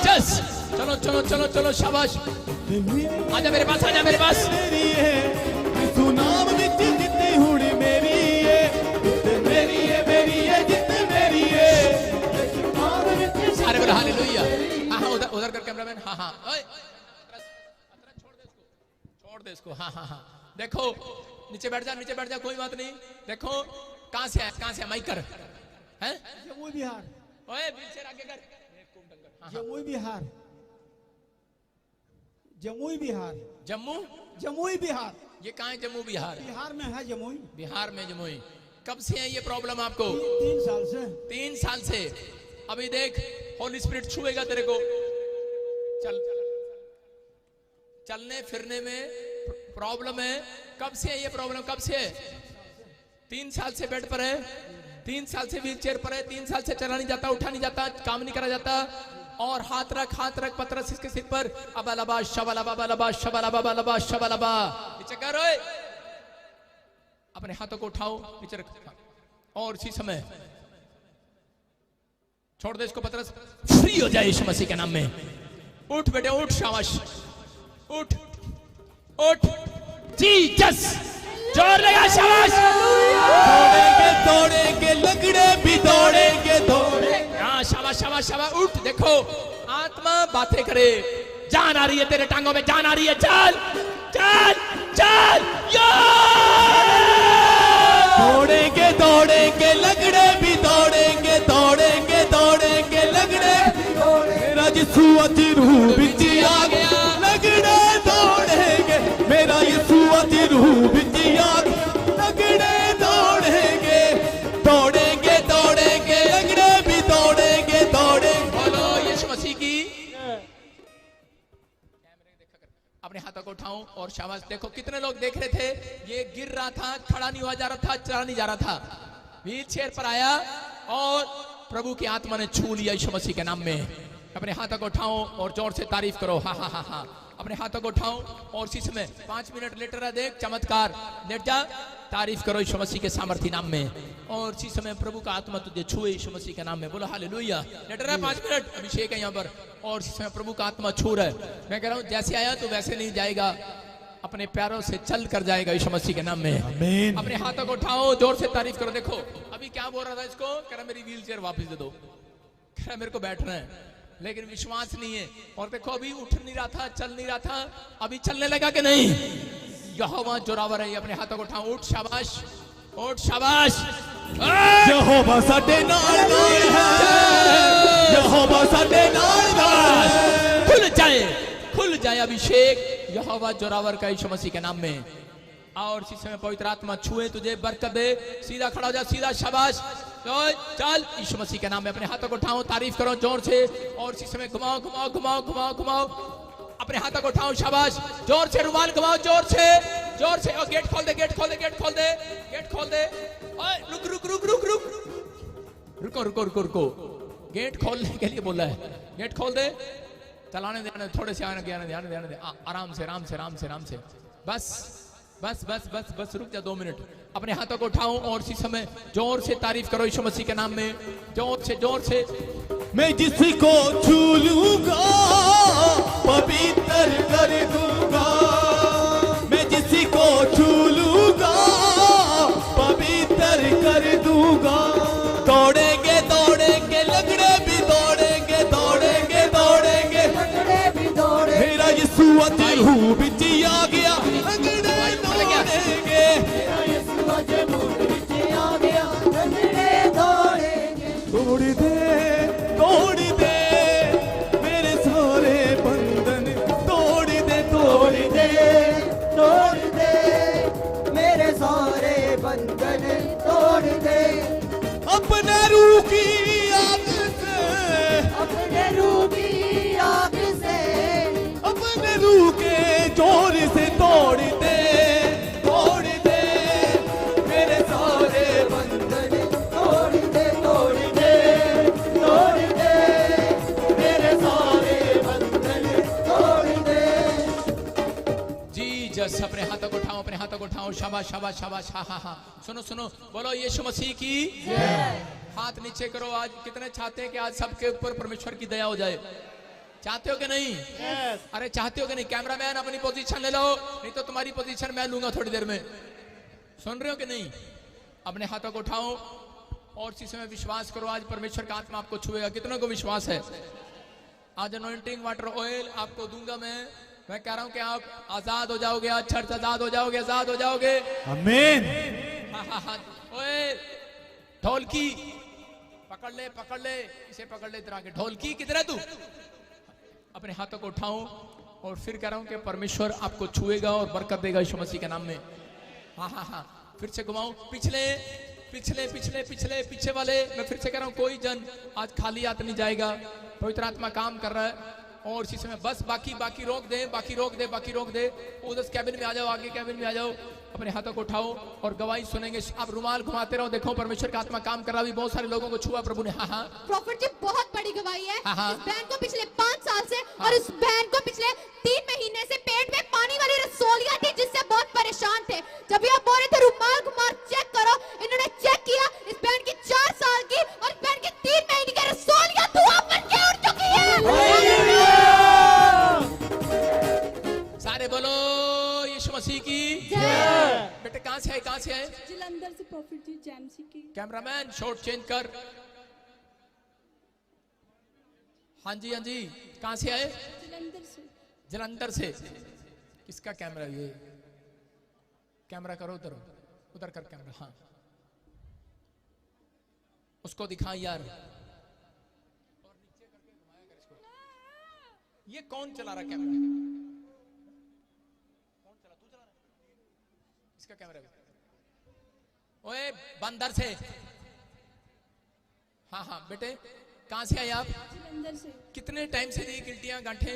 चलो शाबाश। आजा मेरे पास। यीशु नाम विच जितनी हुण मेरी है, मेरी है जितनी मेरी है। अरे बोला हालेलुया। हाँ उधर कर कैमरामैन। हाँ ओए छोड़ दे इसको। हाँ देखो नीचे बैठ जा कोई बात नहीं। देखो कहां से है माइकर हैं? जमुई बिहार। ओए व्हीलचेयर आगे कर। जमुई बिहार। ये कहां है जम्मू बिहार? बिहार में है जमुई। बिहार में जमुई। कब से है ये प्रॉब्लम आपको? 3 साल से। 3 साल से। अभी देख होली स्पिरिट छुएगा तेरे को। चलने फिरने में प्रॉब्लम है। कब से है ये प्रॉब्लम? कब से है? 3 साल से बेड पर है। 3 साल से व्हीलचेयर पर है। 3 साल से चला नहीं जाता, उठा नहीं जाता, काम नहीं करा जाता। और हाथ रख पतरस इसके सिर पर। अबलबा शबलबा नीचे कर। ओए अपने हाथों को उठाओ, नीचे रख। और इसी समय छोड़ दे इसको। पतरस फ्री हो जाए यीशु मसीह के नाम में। उठ बेटे उठ। शाबाश उठ जीसस। जोर लगा। शाबाश। दौड़ेंगे लगड़े भी दौड़ेंगे। हाँ शाबाश उठ। देखो आत्मा बातें करे। जान आ रही है तेरे टांगों में, जान आ रही है। चल दौड़ेंगे लगड़े भी दौड़ेंगे लगड़े। मेरा यीशु अति रूह बिच आ गया। लगड़े दौड़ेंगे, मेरा यीशु अति रूह बिच आ गया। लगड़े दौड़ेंगे लगड़े भी दौड़ेंगे। बोलो यीशु मसीह की। अपने हाथों को उठाऊं और शाबाश। देखो कितने लोग देख रहे थे। ये गिर रहा था, खड़ा नहीं हुआ जा रहा था, चला नहीं जा रहा था। व्हीलचेयर पर आया और प्रभु की आत्मा ने छू लिया यीशु मसीह के नाम में। अपने हाथों को उठाओ और जोर से तारीफ करो। हाँ। अपने हाथों को उठाओ और इसी समय 5 मिनट लेटर है। देख चमत्कार। लेट जा, तारीफ करो यीशु मसीह के सामर्थ्य नाम में। और इसी समय प्रभु का आत्मा तुझे छुए यीशु मसीह के नाम में। बोलो हालेलुया। लेटर है 5 मिनट। अभिषेक है यहाँ पर और इसी समय प्रभु का आत्मा छू रहा है। मैं कह रहा हूँ जैसे आया तो वैसे नहीं जाएगा, अपने पैरों से चल कर जाएगा यीशु मसीह के नाम में। आमीन। अपने हाथों को उठाओ, जोर से तारीफ करो। देखो अभी क्या बोल रहा था इसको, कह रहा मेरी व्हील चेयर वापस दे दो, कह रहा मेरे को बैठना है, लेकिन विश्वास नहीं है। और देखो अभी उठ नहीं रहा था, चल नहीं रहा था, अभी चलने लगा कि नहीं। यहोवा जोरावर है। अपने हाथों को उठाओ, उठ शाबाश, उठ शाबाश। यहोवा साडे नाल है, यहोवा साडे नाल है। खुल जाए अभिषेक यहोवा जोरावर का यीशु मसीह के नाम में। और इसी समय पवित्र आत्मा छुए तुझे, बरकत दे। सीधा खड़ा हो जा, सीधा शाबाश। चल यीशु मसीह के नाम में। अपने हाथों को उठाओ, तारीफ करो जोर से। और इसी समय घुमाओ घुमाओ घुमाओ घुमाओ घुमाओ। अपने हाथों को उठाओ, शाबाश। जोर से रुमाल घुमाओ, जोर से जोर से। और गेट खोल दे, गेट खोल दे, गेट खोल दे, गेट खोल दे। रुक रुक रुक रुक रुक रुको रुको रुको रुको। गेट खोलने के लिए बोला है, गेट खोल दे। चलाने दे, थोड़े से आने दे, आराम से आराम से आराम से आराम से। बस बस बस बस बस रुक जा 2 मिनट। अपने हाथों को उठाओ और इसी समय जोर से तारीफ करो यीशु मसीह के नाम में, जोर से जोर से। मैं जिसको छू लूंगा पवित्र कर दूंगा, मैं जिसको छू लूंगा पवित्र कर दूंगा। दौड़ेंगे दौड़ेंगे लगड़े भी दौड़ेंगे, दौड़ेंगे दौड़ेंगे लगड़े भी दौड़ेंगे। मेरा यीशु अति रूह बिच आ गया। मेरा यीशु अज मुंड विच आ गया रंजड़े दौड़ेंगे तोड़ दे मेरे सारे बंधन तोड़ दे मेरे सारे बंधन तोड़ दे अपने रूह की आग से अपने रूह की आग से अपने रूह के जोर से तोड़ दे मेरे सारे बंधन तोड़ दे मेरे सारे बंधन तोड़ दे जी जस अपने हाथों को उठाओ शाबाश शाबाश शाबाश हाँ हाँ हाँ सुनो बोलो यीशु मसीह की हाथ नीचे करो। आज कितने चाहते हैं कि आज सबके ऊपर परमेश्वर की दया हो जाए? चाहते हो कि नहीं? अरे चाहते हो कि नहीं? कैमरामैन अपनी पोजीशन ले लो, नहीं तो तुम्हारी पोजीशन मैं लूंगा थोड़ी देर में। सुन रहे हो कि नहीं? अपने हाथों को उठाओ और चीजों में विश्वास करो। आज परमेश्वर का आत्मा आपको छुएगा। कितनों को विश्वास है? आज अनॉइंटिंग वाटर ऑयल आपको दूंगा मैं कह रहा हूं कि आप आजाद हो जाओगे। आज चर्च आजाद हो जाओगे। आमीन। हाँ ओए ढोलकी पकड़ ले इसे पकड़ ले इधर आके। ढोलकी किधर है तू? अपने हाथों को उठाओ और फिर कह रहा हूं कि परमेश्वर आपको छुएगा और बरकत देगा यीशु मसीह के नाम में। हाँ फिर से घुमाओ। पीछे वाले मैं फिर से कह रहा हूं कोई जन आज खाली हाथ नहीं जाएगा। पवित्र आत्मा काम कर रहा है और इसी समय बस बाकी रोक दे। उधर कैबिन में आ जाओ, आगे कैबिन में आ जाओ। अपने हाथों को उठाओ और गवाही सुनेंगे। आप रुमाल घुमाते रहो। देखो परमेश्वर का आत्मा काम कर रहा है। बहुत सारे लोगों को छुआ प्रभु ने। हाँ प्रॉफिट जी बहुत बड़ी गवाही है। हाँ। इस बहन को पिछले 5 साल से और इस बहन को पिछले 3 महीने से पेट में पानी वाली रसोलियां थी जिससे बहुत परेशान थे। जब ये बोल रहे थे रुमाल घुमा चेक करो, इन्होंने चेक किया। इस बहन की 4 साल की और इस बहन की 3 महीने की रसोलियां धुआं बन के उड़ चुकी है। सारे बोलो यीशु मसीह की बेटे। कहां से आए? जलंधर से प्रॉफिट जी जेएमसी की। कैमरामैन शॉट चेंज कर। हाँ जी कहां से आए? जलंधर से। किसका कैमरा ये? कैमरा करो उधर कर कैमरा। हाँ उसको दिखा यार। ये कौन चला रहा कैमरा? इसका कैमरा ओए बंदर से। हाँ बेटे कहां से आए आप? जलंधर से। कितने टाइम से दी गिल्टियां गांठे?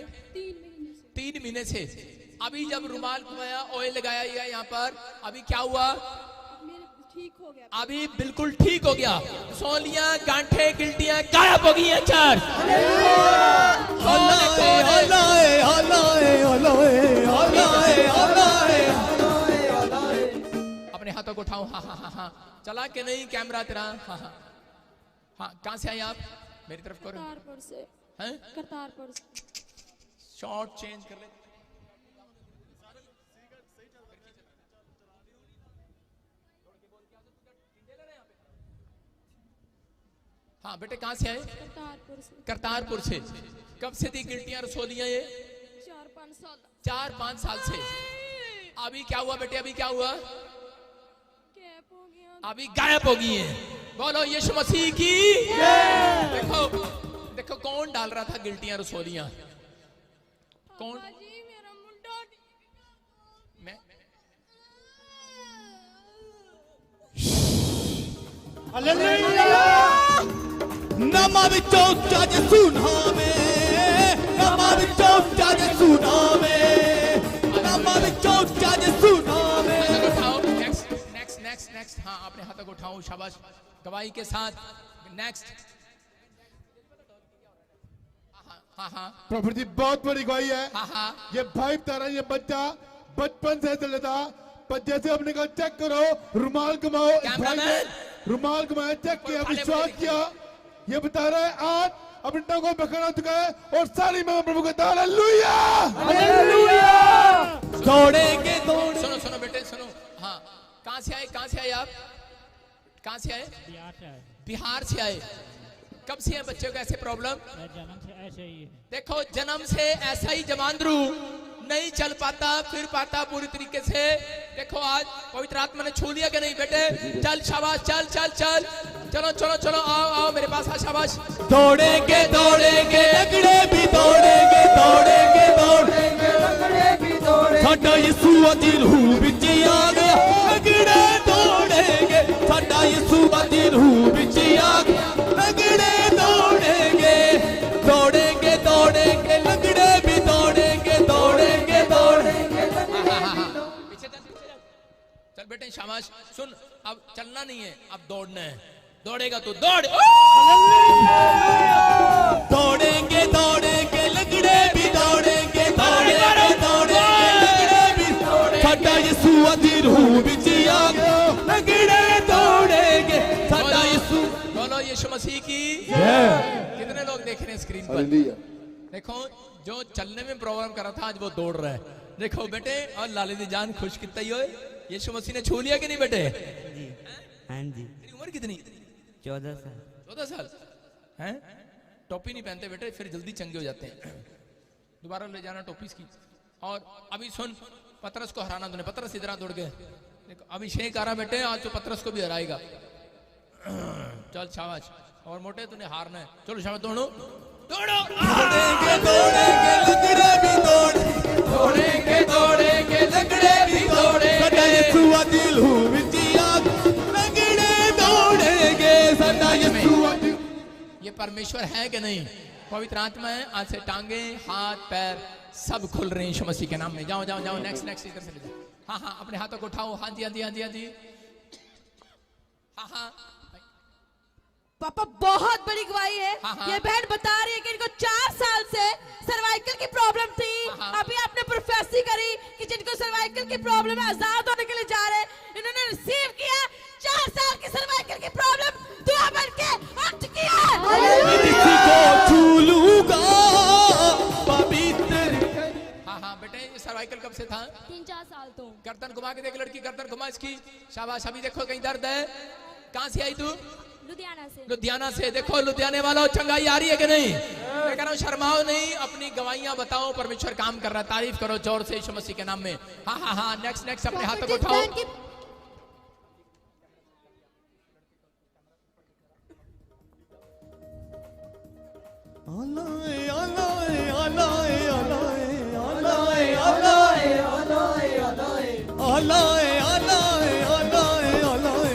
3 महीने से। अभी जब रुमाल घुमाया, ऑयल लगाया यहाँ पर, अभी क्या हुआ? ठीक हो गया। अभी बिल्कुल ठीक हो गया। सोलियां गांठे गिल्टियां गायब हो गई हैं। चर्च अपने हाथों को उठाओ। हाँ चला के नहीं कैमरा तेरा? हाँ कहां से आए आप? मेरी तरफ करो। करतारपुर से। शॉर्ट चेंज कर ले। हाँ बेटे कहां से आए? करतारपुर से। कब से थी गिल्टियां रसोलियां ये? 4-5 साल से। अभी क्या हुआ बेटे? अभी क्या हुआ? अभी गायब हो गई है। बोलो यीशु मसीह की। देखो कौन डाल रहा था गिल्टियां रसोलियां? कौन? मैं। नमा विचों जज सुनावे, नमा विचों जज सुनावे, नमा विचों जज सुनावे। नेक्स्ट। हाँ अपने हाथों को उठाओ। शाबाश गवाही के साथ। नेक्स्ट। हाँ प्रभु जी बहुत बड़ी गवाही है। हाँ ये भाई तारा ये बच्चा बचपन से चले था, पर जैसे हमने कहा चेक करो, रुमाल घुमाओ। इस भाई ने रुमाल घुमाया, चेक किया, विश्वास किया। ये बता रहा है आज अपने टांगों पे खड़ा हो चुका है और सारी महिमा प्रभु को देता है। हालेलुया। दौड़ेंगे। सुनो बेटे सुनो। हाँ कहां से आए आप? कहां से आए? बिहार से आए। कब से है बच्चों को ऐसे प्रॉब्लम? जन्म से ऐसे ही है। देखो जन्म से ऐसा ही जमांद्रू नहीं चल पाता फिर पाता पूरी तरीके से। देखो आज पवित्र आत्मा ने छू लिया कि नहीं बेटे? चल शाबाश, चल चल चल, चलो चलो चलो, आओ आओ मेरे पास, आ शाबाश। दौड़ेंगे दौड़ेंगे लगड़े भी दौड़ेंगे, दौड़ेंगे दौड़ेंगे लगड़े भी दौड़ेंगे, साडा यीशु दी रूह विच आ गया, लगड़े दौड़ेंगे, साडा यीशु दी रूह विच आ गया, लगड़े दौड़ेंगे, दौड़ेंगे दौड़ेंगे लगड़े भी दौड़ेंगे, दौड़ेंगे दौड़ेंगे पीछे चल, चल बेटे शाबाश। सुन, अब चलना नहीं है, अब दौड़ना है। दौड़ेगा तो दौड़। दौड़ेंगे दौड़ेंगे लगड़े भी दौड़ेंगे, दौड़ेंगे दौड़ेंगे लगड़े भी दौड़ेंगे, साडा यीशु दी रूह विच आ गया, लगड़े दौड़ेंगे, साडा यीशु। बोलो यीशु मसीह की। कितने लोग देख रहे हैं स्क्रीन पर? देखो जो चलने में प्रॉब्लम कर रहा था आज वो दौड़ रहा है। देखो बेटे, और लाली दी जान खुश कितना ही होए, यीशु मसीह ने छू लिया कि नहीं बेटे? हाँ जी। तेरी उम्र कितनी? 14 साल। 14 साल हैं? टोपी नहीं पहनते बेटे, फिर जल्दी चंगे हो जाते हैं। दोबारा ले जाना टोपी की। और अभी सुन, पतरस को हराना तूने। पतरस इधर दौड़ गए। देखो अभिषेक आ रहा बेटे, आज तो पतरस को भी हराएगा। चल शाबाश। और मोटे तूने हारना है। चलो शाबाश, दौड़ो दौड़ो। दौड़ेंगे दौड़ेंगे लगड़े भी दौड़ेंगे, दौड़ेंगे दौड़ेंगे लगड़े भी दौड़ेंगे, साडा यीशु दी रूह विच आ गया, लगड़े दौड़ेंगे, साडा यीशु। ये परमेश्वर है कि नहीं? पवित्र आत्मा है। आज से टांगे हाथ पैर सब खुल रहे हैं यीशु मसीह के नाम में। जाओ जाओ जाओ, नेक्स्ट नेक्स्ट, इधर से ले जाओ। हाँ हाँ, अपने हाथों को उठाओ। हाँ जी हाँ जी हाँ जी हाँ जी, हाँ हाँ। पापा बहुत बड़ी गवाही है। हाँ, हाँ। ये बहन बता रही है कि इनको 4 साल से सर्वाइकल की प्रॉब्लम थी। हाँ, हाँ। अभी आपने प्रोफेसी करी कि जिनको सर्वाइकल की प्रॉब्लम है आजाद होने के लिए जा रहे हैं, इन्होंने रिसीव किया। 4 साल की सर्वाइकल की प्रॉब्लम दुआ बन के हट चुकी है। किसी को छू लूंगा पवित्र। हाँ हाँ बेटे, ये सर्वाइकल कब से था? 3-4 साल तो। गर्दन घुमा के देख लड़की, गर्दन घुमा इसकी। शाबाश। अभी देखो कहीं दर्द है? कहाँ से आई तू? लुधियाना से। लुधियाना से। देखो लुधियाने वालों, चंगाई आ रही है कि नहीं? मैं कह रहा हूँ शर्माओ नहीं, अपनी गवाहियां बताओ। परमेश्वर काम कर रहा है, तारीफ करो जोर से यीशु मसीह के नाम में। हाँ हाँ हाँ, नेक्स्ट नेक्स्ट, अपने हाथों को उठाओ। अलाए अलाए अलाए अलाए अलाए अलाए अलाए अलाए अलाए अलाए अलाए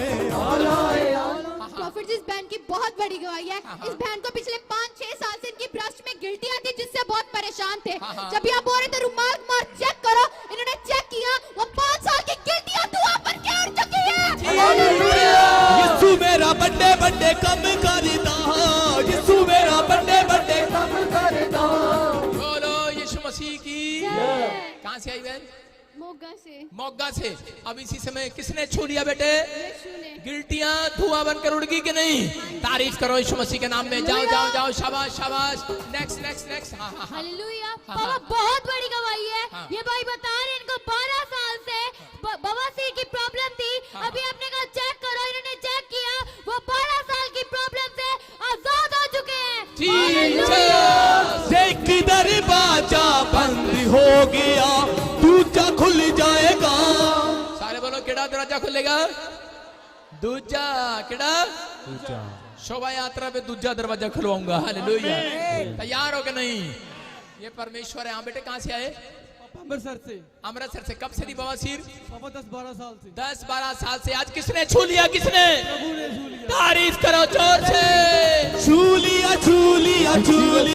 अलाए। प्रॉफिट जी, इस बहन की बहुत बड़ी गवाही है। इस बहन को पिछले 5-6 साल से इनकी ब्रेस्ट में गिल्टियां थी, जिससे बहुत परेशान थे। जब ये आप बोल रहे थे रुमाल मार चेक करो, इन्होंने चेक किया, वो 5 साल की गिल्टियां धुआं बन के उड़ चुकी है। यीशु मेरा बड़े बड़े कम करदा, यीशु मेरा बड़े बड़े कम करदा। बोलो यीशु मसीह की। कहाँ से आई बहन? मोगा से। मोगा से। अब इसी समय किसने छू लिया बेटे? यीशु ने। गिल्टियां धुआं बनकर उड़ गई कि नहीं? तारीफ करो यीशु मसीह के नाम में। जाओ जाओ जाओ, शाबाश शाबाश। Next next next. हाँ हाँ हाँ। हालेलुया। हाँ, पापा हाँ। बहुत बड़ी गवाही है। हाँ। ये भाई बता रहे हैं इनको 12 साल से बवासीर की प्रॉब्लम थी। अभी आपने कहा चेक करो, इन्होंने चेक किया, वो 12 साल की प्रॉब्लम से आजाद हो चुके हैं। एक दरवाजा बंद हो गया, दूजा खुल जाएगा। सारे बोलो, केड़ा दरवाजा खुलेगा? दूजा। केड़ा? शोभा यात्रा पे दूजा दरवाजा खुलवाऊंगा। हालेलुया। तैयार हो के नहीं? ये परमेश्वर है। हाँ बेटे, कहाँ से आए? अमृतसर से। अमृतसर से। कब से थी बवासीर? पापा 10-12 साल से। 10-12 साल से। आज किसने छू लिया? किसने? तारीफ करो जोर से। छू लिया छू लिया छू लिया।